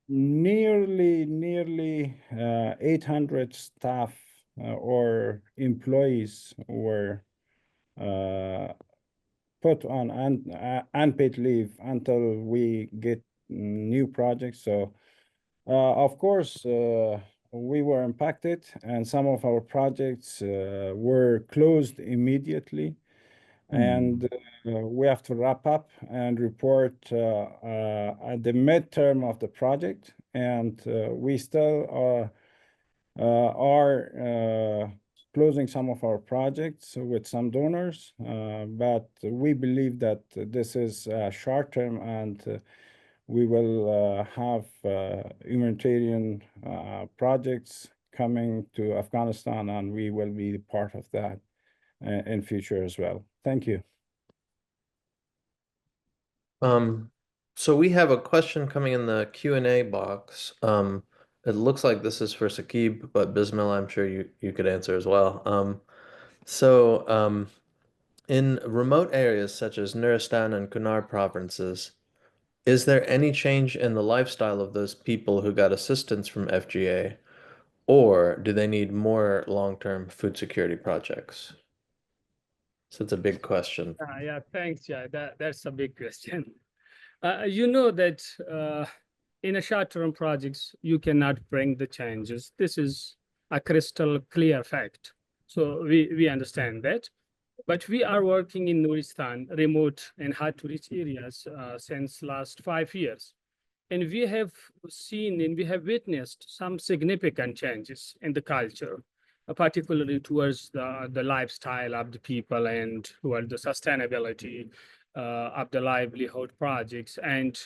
Nearly 800 staff or employees were put on unpaid leave until we get new projects. So, of course, we were impacted, and some of our projects were closed immediately. And we have to wrap up and report at the midterm of the project. And we still are closing some of our projects with some donors, but we believe that this is short term, and we will have humanitarian projects coming to Afghanistan, and we will be part of that in future as well. Thank you. So we have a question coming in the Q&A box. it looks like this is for Saqib, but Bismillah, I'm sure you could answer as well. In remote areas such as Nuristan and Kunar provinces, is there any change in the lifestyle of those people who got assistance from FGA, or do they need more long-term food security projects? So it's a big question. Yeah, thanks. Yeah, that's a big question. You know that in a short-term projects, you cannot bring the changes. This is a crystal clear fact. So we understand that. But we are working in Nuristan, remote and hard to reach areas since last 5 years. And we have seen and we have witnessed some significant changes in the culture, particularly towards the lifestyle of the people and toward the sustainability of the livelihood projects, and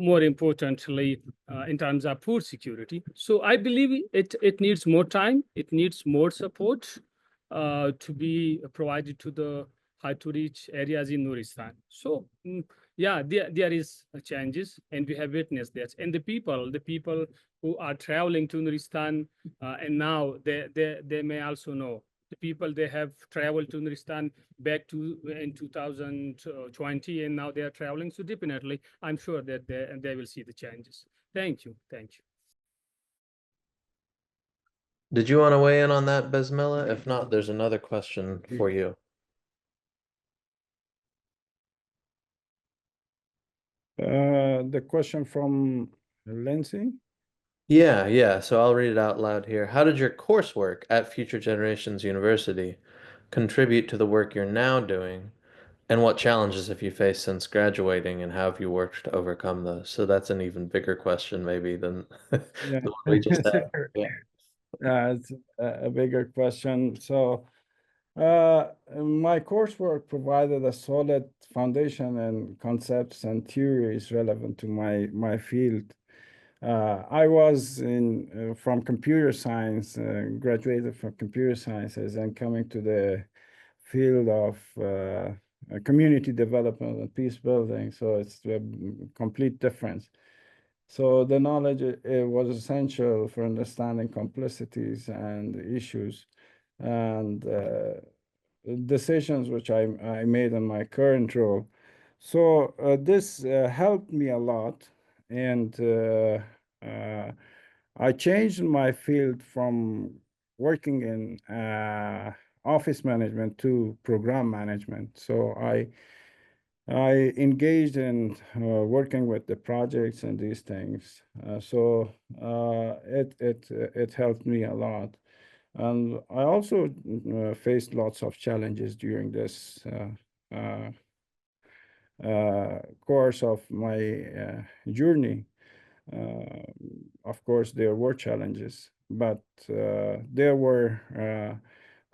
more importantly, in terms of food security. So I believe it needs more time, it needs more support to be provided to the hard to reach areas in Nuristan. So yeah, there is changes, and we have witnessed that. And the people who are traveling to Nuristan, and now they may also know the people they have traveled to Nuristan back to in 2020, and now they are traveling. So definitely, I'm sure that they will see the changes. Thank you. Did you want to weigh in on that, Bismillah? If not, there's another question for you. The question from Lindsay? Yeah. So I'll read it out loud here. How did your coursework at Future Generations University contribute to the work you're now doing? And what challenges have you faced since graduating, and how have you worked to overcome those? So that's an even bigger question maybe than the one we just had. Yeah. It's a bigger question. So my coursework provided a solid foundation and concepts and theories relevant to my field. I was from computer science, graduated from computer sciences, and coming to the field of community development and peace building. So it's a complete difference. So the knowledge was essential for understanding complexities and issues, and decisions which I made in my current role. So this helped me a lot, and I changed my field from working in office management to program management. So I engaged in working with the projects and these things. So it helped me a lot. And I also faced lots of challenges during this course of my journey. Of course, there were challenges, but there were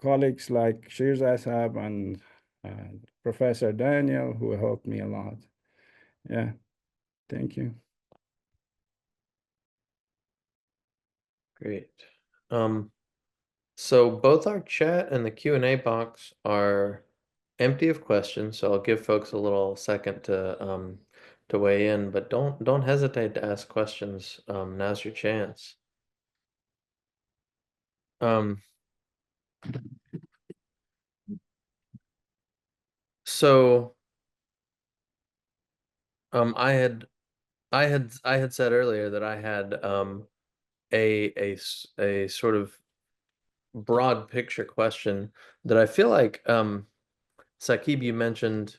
colleagues like Shirzad Sahab and Professor Daniel who helped me a lot. Yeah, thank you. Great. So both our chat and the Q&A box are empty of questions, so I'll give folks a little second to weigh in, but don't hesitate to ask questions. Now's your chance. So I had said earlier that I had a sort of broad picture question that I feel like Saqib, you mentioned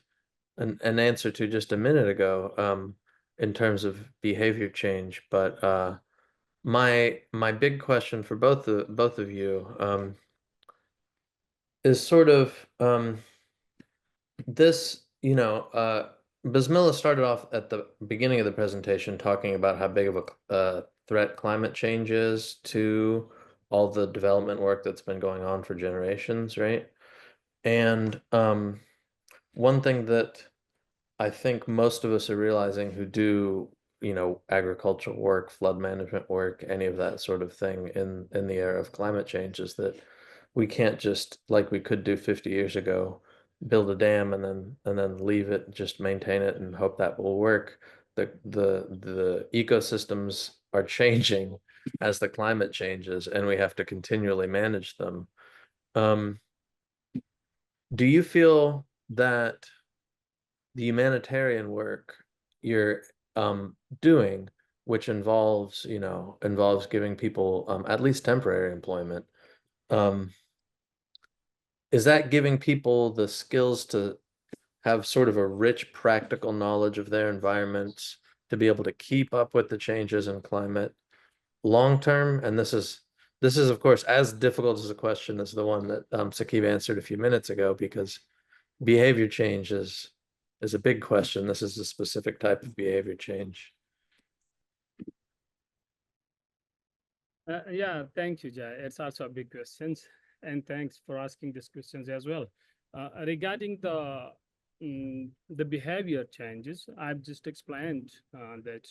an answer to just a minute ago in terms of behavior change, but my big question for both of you is sort of this, Bismillah started off at the beginning of the presentation talking about how big of a threat climate change is to all the development work that's been going on for generations, right? And one thing that I think most of us are realizing who do, agricultural work, flood management work, any of that sort of thing in the era of climate change is that we can't just, like we could do 50 years ago, build a dam and then leave it, just maintain it and hope that will work. The ecosystems are changing as the climate changes and we have to continually manage them. Do you feel that the humanitarian work you're doing, which involves, involves giving people at least temporary employment, is that giving people the skills to have sort of a rich practical knowledge of their environments to be able to keep up with the changes in climate long term? And this is of course as difficult as a question as the one that Saqib answered a few minutes ago, because behavior change is a big question. This is a specific type of behavior change. Yeah, thank you, Jai. It's also a big question, and thanks for asking these questions as well. Regarding the behavior changes, I've just explained that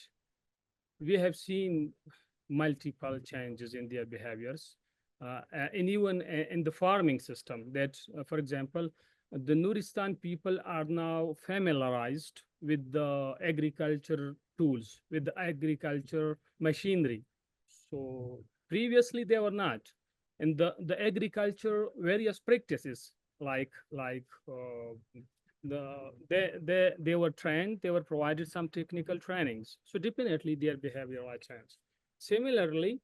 we have seen multiple changes in their behaviors, and even in the farming system. That, for example, the Nuristan people are now familiarized with the agriculture tools, with the agriculture machinery. So previously they were not. And the agriculture various practices like they were trained, they were provided some technical trainings. So definitely their behavior will change. Similarly,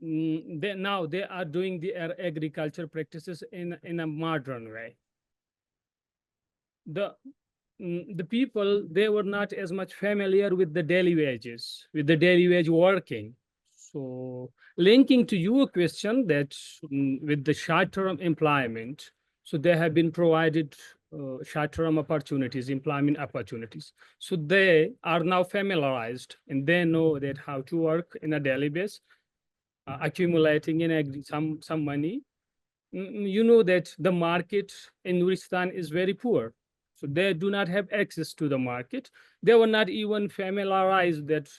they are doing the agriculture practices in a modern way. The people, they were not as much familiar with the daily wages, with the daily wage working. So linking to your question that with the short-term employment, so they have been provided short-term opportunities, employment opportunities. So they are now familiarized and they know that how to work in a daily basis, accumulating in some money. You know that the market in Nuristan is very poor. So they do not have access to the market. They were not even familiarized that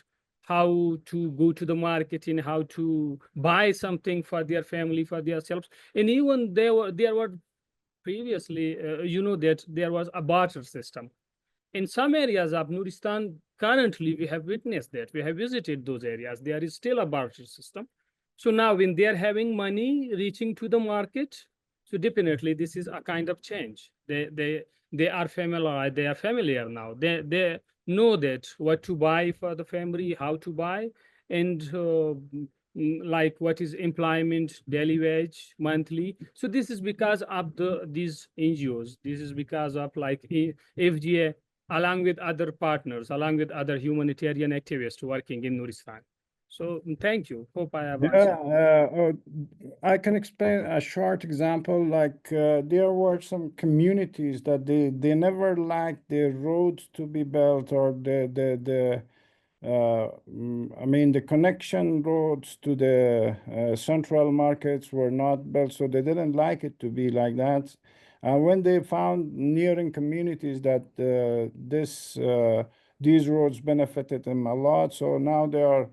how to go to the market and how to buy something for their family, for themselves. And even there were previously, that there was a barter system. In some areas of Nuristan, currently we have witnessed that. We have visited those areas. There is still a barter system. So now when they are having money reaching to the market, so definitely this is a kind of change. They are familiar. They are familiar now. They know that what to buy for the family, how to buy, and like what is employment, daily wage, monthly. So this is because of these NGOs. This is because of like FGA, along with other partners, along with other humanitarian activists working in Nuristan. So thank you. Hope I have answered. I can explain a short example. Like there were some communities that they never liked the roads to be built, or the connection roads to the central markets were not built, so they didn't like it to be like that. When they found nearing communities that these roads benefited them a lot, so now they are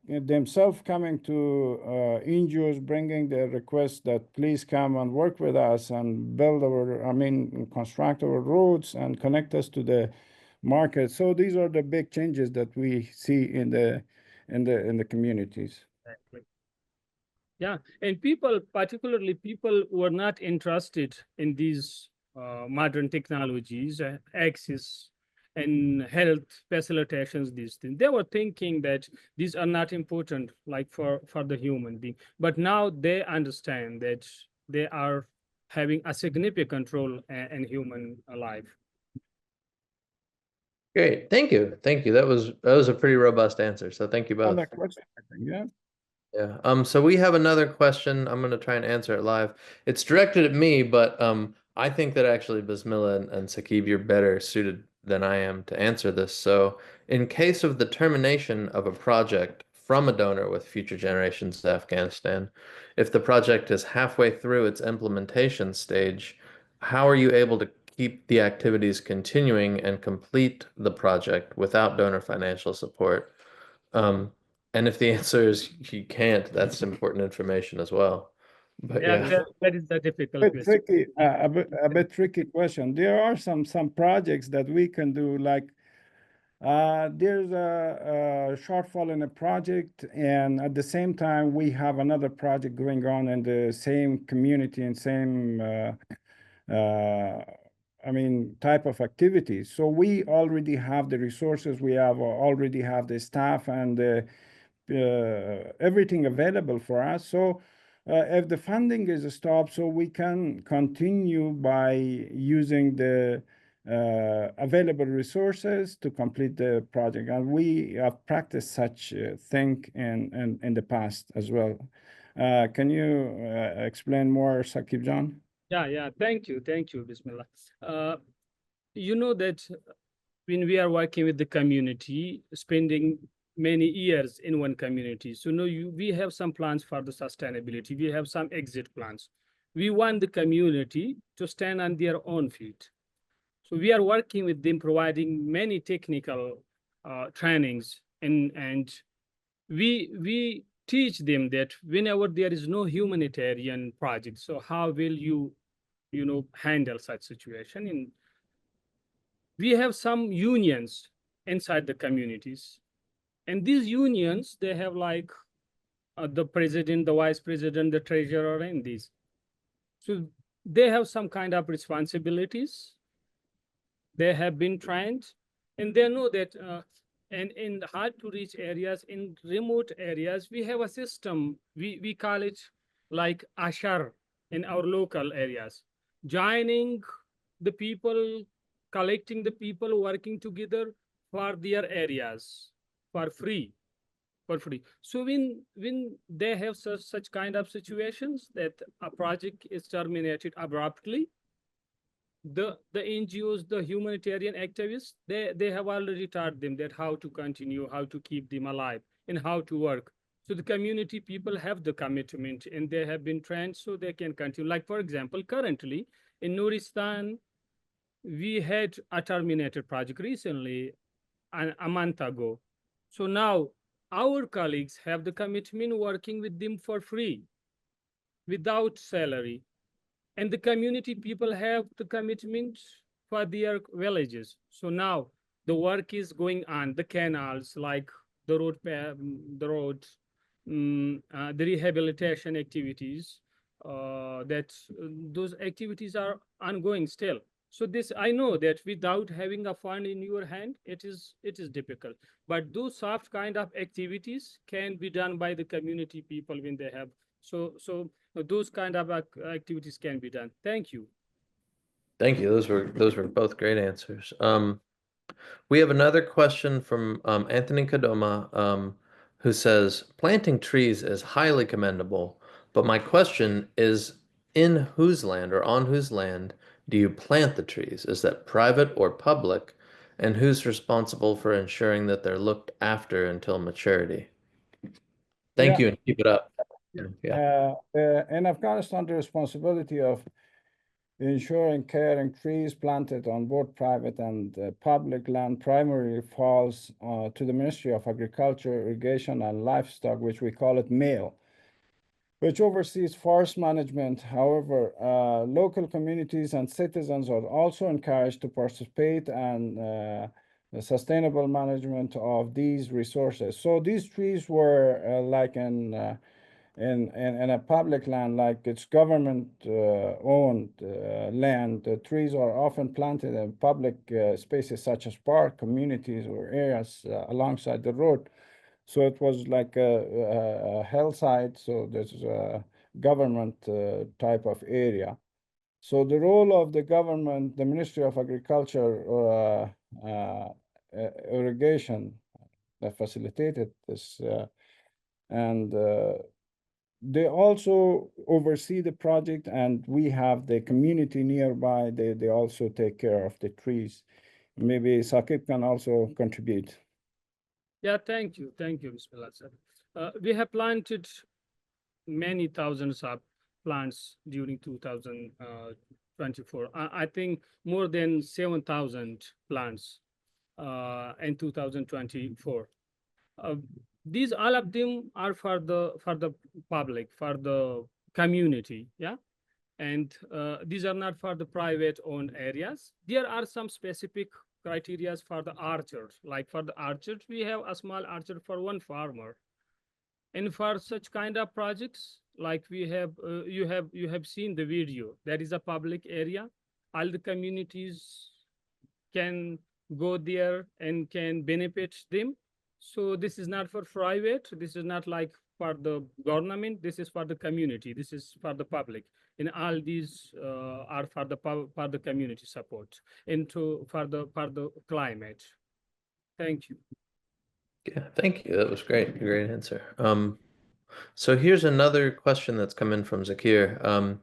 themselves coming to NGOs, bringing their request that please come and work with us and construct our roads and connect us to the market. So these are the big changes that we see in the communities. Exactly. Yeah, and people, particularly people who are not interested in these modern technologies, access and health facilitations, these things. They were thinking that these are not important, like for the human being. But now they understand that they are having a significant role in human life. Great, thank you. That was a pretty robust answer. So thank you both. Yeah. Yeah. So we have another question. I'm going to try and answer it live. It's directed at me, but I think that actually Besmillah and Saqib, you're better suited than I am to answer this. So in case of the termination of a project from a donor with Future Generations Afghanistan, if the project is halfway through its implementation stage, how are you able to keep the activities continuing and complete the project without donor financial support? And if the answer is you can't, that's important information as well. But yeah. That is the difficult question. Tricky, a bit tricky question. There are some projects that we can do, like There's a shortfall in a project, and at the same time, we have another project going on in the same community and same, type of activities. So we already have the resources, we already have the staff and everything available for us. So if the funding is stopped, so we can continue by using the available resources to complete the project. And we have practiced such thing in the past as well. Can you explain more, Saqib John? Yeah, thank you, Bismillah. You know that when we are working with the community, spending many years in one community, so we have some plans for the sustainability, we have some exit plans. We want the community to stand on their own feet. So we are working with them, providing many technical trainings, and we teach them that whenever there is no humanitarian project, so how will you handle such situation? And we have some unions inside the communities, and these unions, they have like the president, the vice president, the treasurer, and these. So they have some kind of responsibilities. They have been trained, and they know that and in hard to reach areas, in remote areas, we have a system, we call it like Ashar in our local areas, joining the people, collecting the people, working together for their areas for free. So when they have such kind of situations that a project is terminated abruptly, the NGOs, the humanitarian activists, they have already taught them that how to continue, how to keep them alive, and how to work. So the community people have the commitment, and they have been trained so they can continue. Like, for example, currently in Nuristan, we had a terminated project recently, a month ago. So now our colleagues have the commitment working with them for free, without salary. And the community people have the commitment for their villages. So now the work is going on, the canals, like the roads, the rehabilitation activities, those activities are ongoing still. So this, I know that without having a fund in your hand, it is difficult. But those soft kind of activities can be done by the community people when they have. So those kind of activities can be done. Thank you. Thank you. Those were both great answers. We have another question from Anthony Kadoma, who says, planting trees is highly commendable, but my question is, in whose land or on whose land do you plant the trees? Is that private or public? And who's responsible for ensuring that they're looked after until maturity? Thank you, and keep it up. Yeah. In Afghanistan, the responsibility of ensuring caring trees planted on both private and public land primarily falls to the Ministry of Agriculture, Irrigation, and Livestock, which we call it MAIL, which oversees forest management. However, local communities and citizens are also encouraged to participate in the sustainable management of these resources. So these trees were like in a public land, like it's government owned land. The trees are often planted in public spaces such as park, communities, or areas alongside the road. So it was like a hillside, so there's a government type of area. So the role of the government, the Ministry of Agriculture, Irrigation, that facilitated this, and they also oversee the project, and we have the community nearby. They also take care of the trees. Maybe Saqib can also contribute. Yeah, thank you, Bismillah. We have planted many thousands of plants during 2024. I think more than 7,000 plants in 2024. These, all of them are for the public, for the community, yeah. And these are not for the private owned areas. There are some specific criteria for the orchards. Like for the orchards, we have a small orchard for one farmer. And for such kind of projects, like we have, you have seen the video. That is a public area. All the communities can go there and can benefit them. So this is not for private. This is not like for the government. This is for the community. This is for the public. And all these are for the community support and for the climate. Thank you. Yeah, thank you. That was great. Great answer. So here's another question that's come in from Zakir.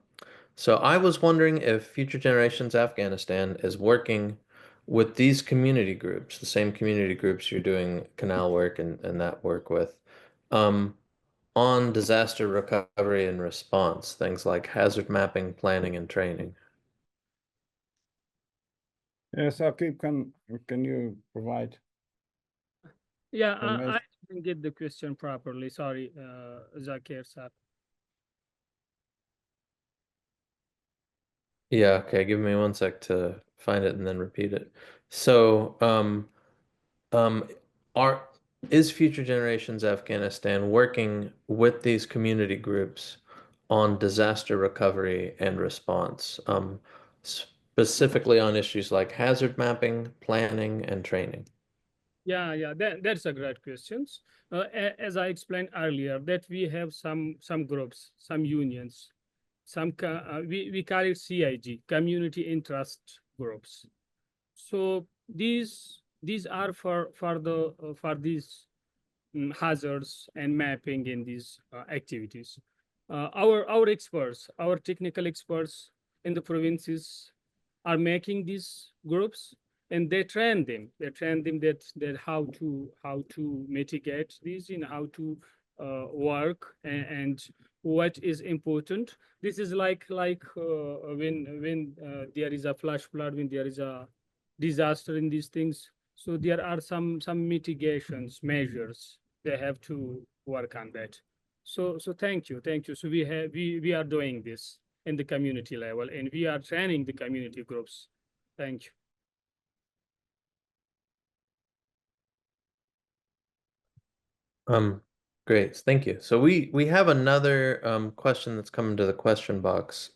So I was wondering if Future Generations Afghanistan is working with these community groups, the same community groups you're doing canal work and that work with, on disaster recovery and response, things like hazard mapping, planning, and training. Yes, Saqib, can you provide? Yeah, I information? didn't get the question properly. Sorry, Zakir sir. Yeah, okay, give me one sec to find it and then repeat it. So, are is Future Generations Afghanistan working with these community groups on disaster recovery and response, specifically on issues like hazard mapping, planning, and training? Yeah, that's a great question. As I explained earlier, that we have some groups, some unions, we call it CIG, community interest groups. So these are for these hazards and mapping in these activities. Our experts, our technical experts in the provinces are making these groups, and they train them. They train them that how to mitigate these, and how to work, and what is important. This is like when there is a flash flood, when there is a disaster in these things. So there are some mitigations measures they have to work on that. So thank you. So we are doing this in the community level, and we are training the community groups. Thank you. Great, thank you. So we have another question that's come into the question box.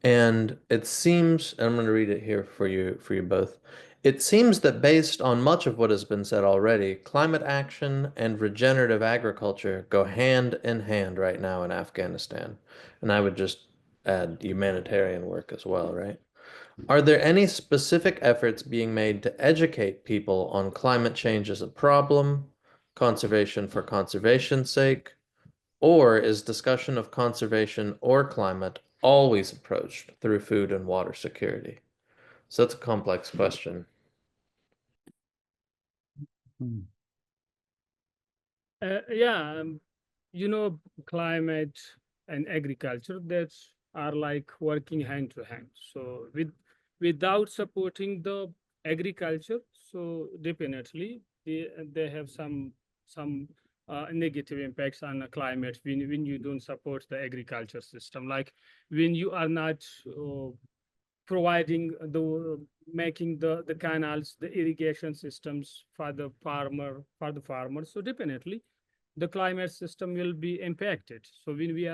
And it seems, and I'm going to read it here for you both. It seems that based on much of what has been said already, climate action and regenerative agriculture go hand in hand right now in Afghanistan. And I would just add humanitarian work as well, right? Are there any specific efforts being made to educate people on climate change as a problem, conservation for conservation's sake, or is discussion of conservation or climate always approached through food and water security? So that's a complex question. Yeah, climate and agriculture that are like working hand to hand. So without supporting the agriculture, so definitely they have some negative impacts on the climate when you don't support the agriculture system. Like when you are not providing making the canals, the irrigation systems for the farmers. So definitely the climate system will be impacted. So when we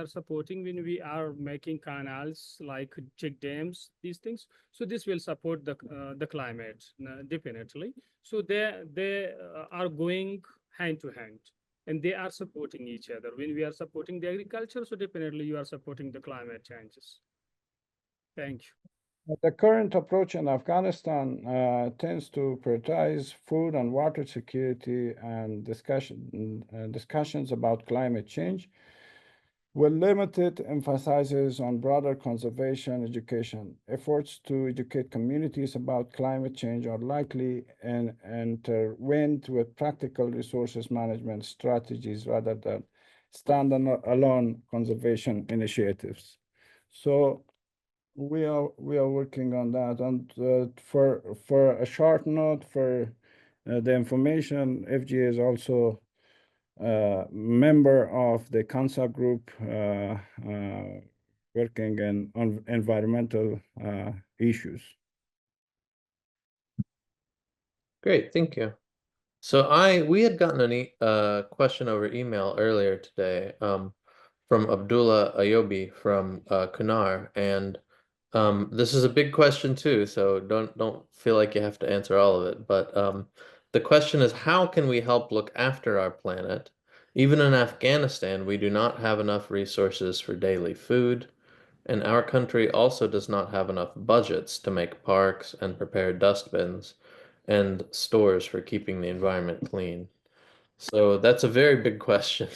are making canals like check dams, these things, so this will support the climate definitely. So they are going hand to hand, and they are supporting each other. When we are supporting the agriculture, so definitely you are supporting the climate changes. Thank you. The current approach in Afghanistan tends to prioritize food and water security and discussions about climate change, with limited emphasis on broader conservation education. Efforts to educate communities about climate change are likely intertwined with practical resources management strategies rather than standalone conservation initiatives. So we are working on that. And for a short note, for the information, FGA is also a member of the CONSA group working on environmental issues. Great, thank you. So we had gotten a question over email earlier today from Abdullah Ayobi from Kunar, and this is a big question too, so don't feel like you have to answer all of it. But the question is, how can we help look after our planet? Even in Afghanistan, we do not have enough resources for daily food, and our country also does not have enough budgets to make parks and prepare dustbins and stores for keeping the environment clean. So that's a very big question.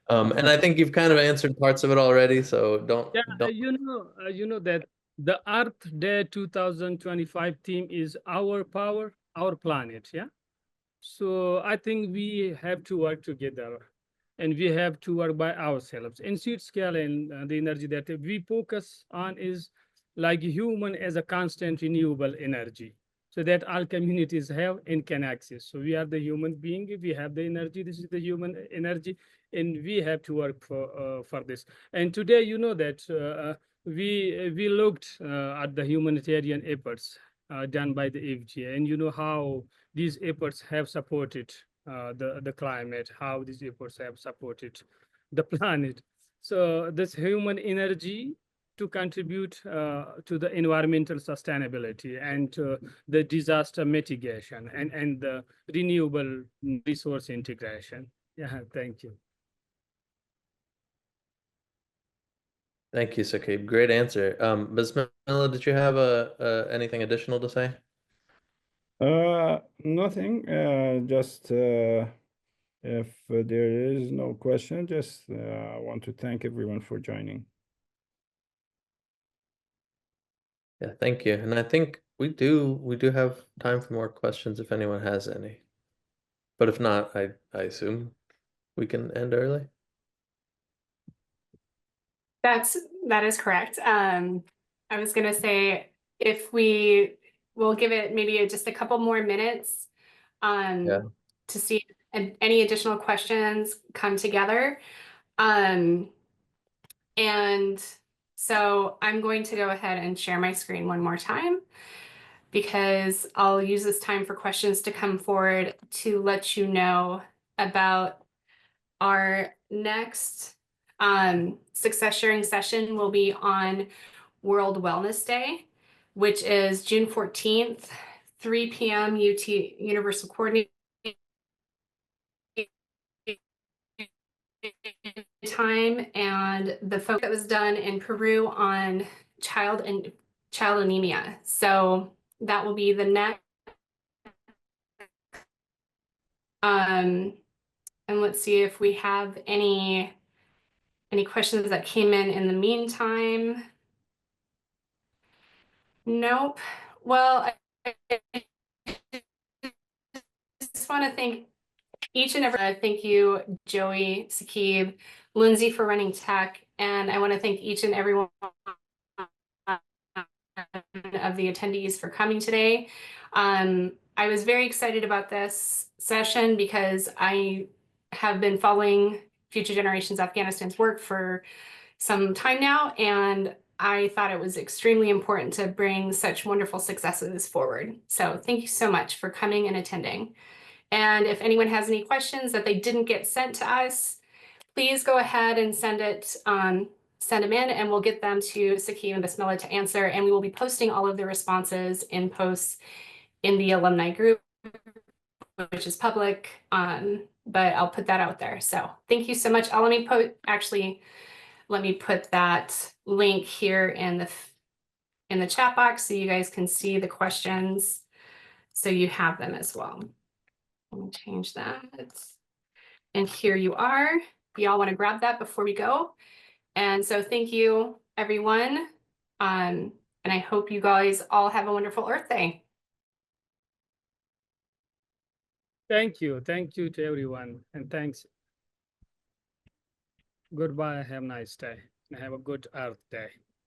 And I think you've kind of answered parts of it already, so don't. You know that the Earth Day 2025 theme is our power, our planet. Yeah. So I think we have to work together, and we have to work by ourselves. In seed scale, and the energy that we focus on is like human as a constant renewable energy, so that all communities have and can access. So we are the human being, we have the energy, this is the human energy, and we have to work for this. And today, you know that we looked at the humanitarian efforts done by the FGA, and you know how these efforts have supported the climate, how these efforts have supported the planet. So this human energy to contribute to the environmental sustainability and the disaster mitigation and the renewable resource integration. Yeah, thank you. Thank you, Saqib. Great answer. Bismillah, did you have anything additional to say? Nothing. Just if there is no question, just I want to thank everyone for joining. Yeah, thank you. And I think we do have time for more questions if anyone has any. But if not, I assume we can end early. That is correct. I was gonna say if we'll give it maybe just a couple more minutes Yeah. to see if any additional questions come together. And so I'm going to go ahead and share my screen one more time, because I'll use this time for questions to come forward to let you know about our next success sharing session will be on World Wellness Day, which is June 14th, 3 p.m. UT Universal Coordinating time, and the focus that was done in Peru on child anemia. So that will be the next. And let's see if we have any questions that came in the meantime. Nope. Well, I just want to thank each and every, thank you, Joey, Saqib, Lindsay for running tech, and I want to thank each and every one of the attendees for coming today. I was very excited about this session because I have been following Future Generations Afghanistan's work for some time now, and I thought it was extremely important to bring such wonderful successes forward. So thank you so much for coming and attending. And if anyone has any questions that they didn't get sent to us, please go ahead and send them in, and we'll get them to Saqib and Besmillah to answer. And we will be posting all of the responses in posts in the alumni group, which is public, but I'll put that out there. So thank you so much. Let me put that link here in the chat box so you guys can see the questions, so you have them as well. Let me change that. And here you are. Y'all want to grab that before we go. And so thank you, everyone. And I hope you guys all have a wonderful Earth Day. Thank you to everyone, and thanks. Goodbye, have a nice day, and have a good Earth Day.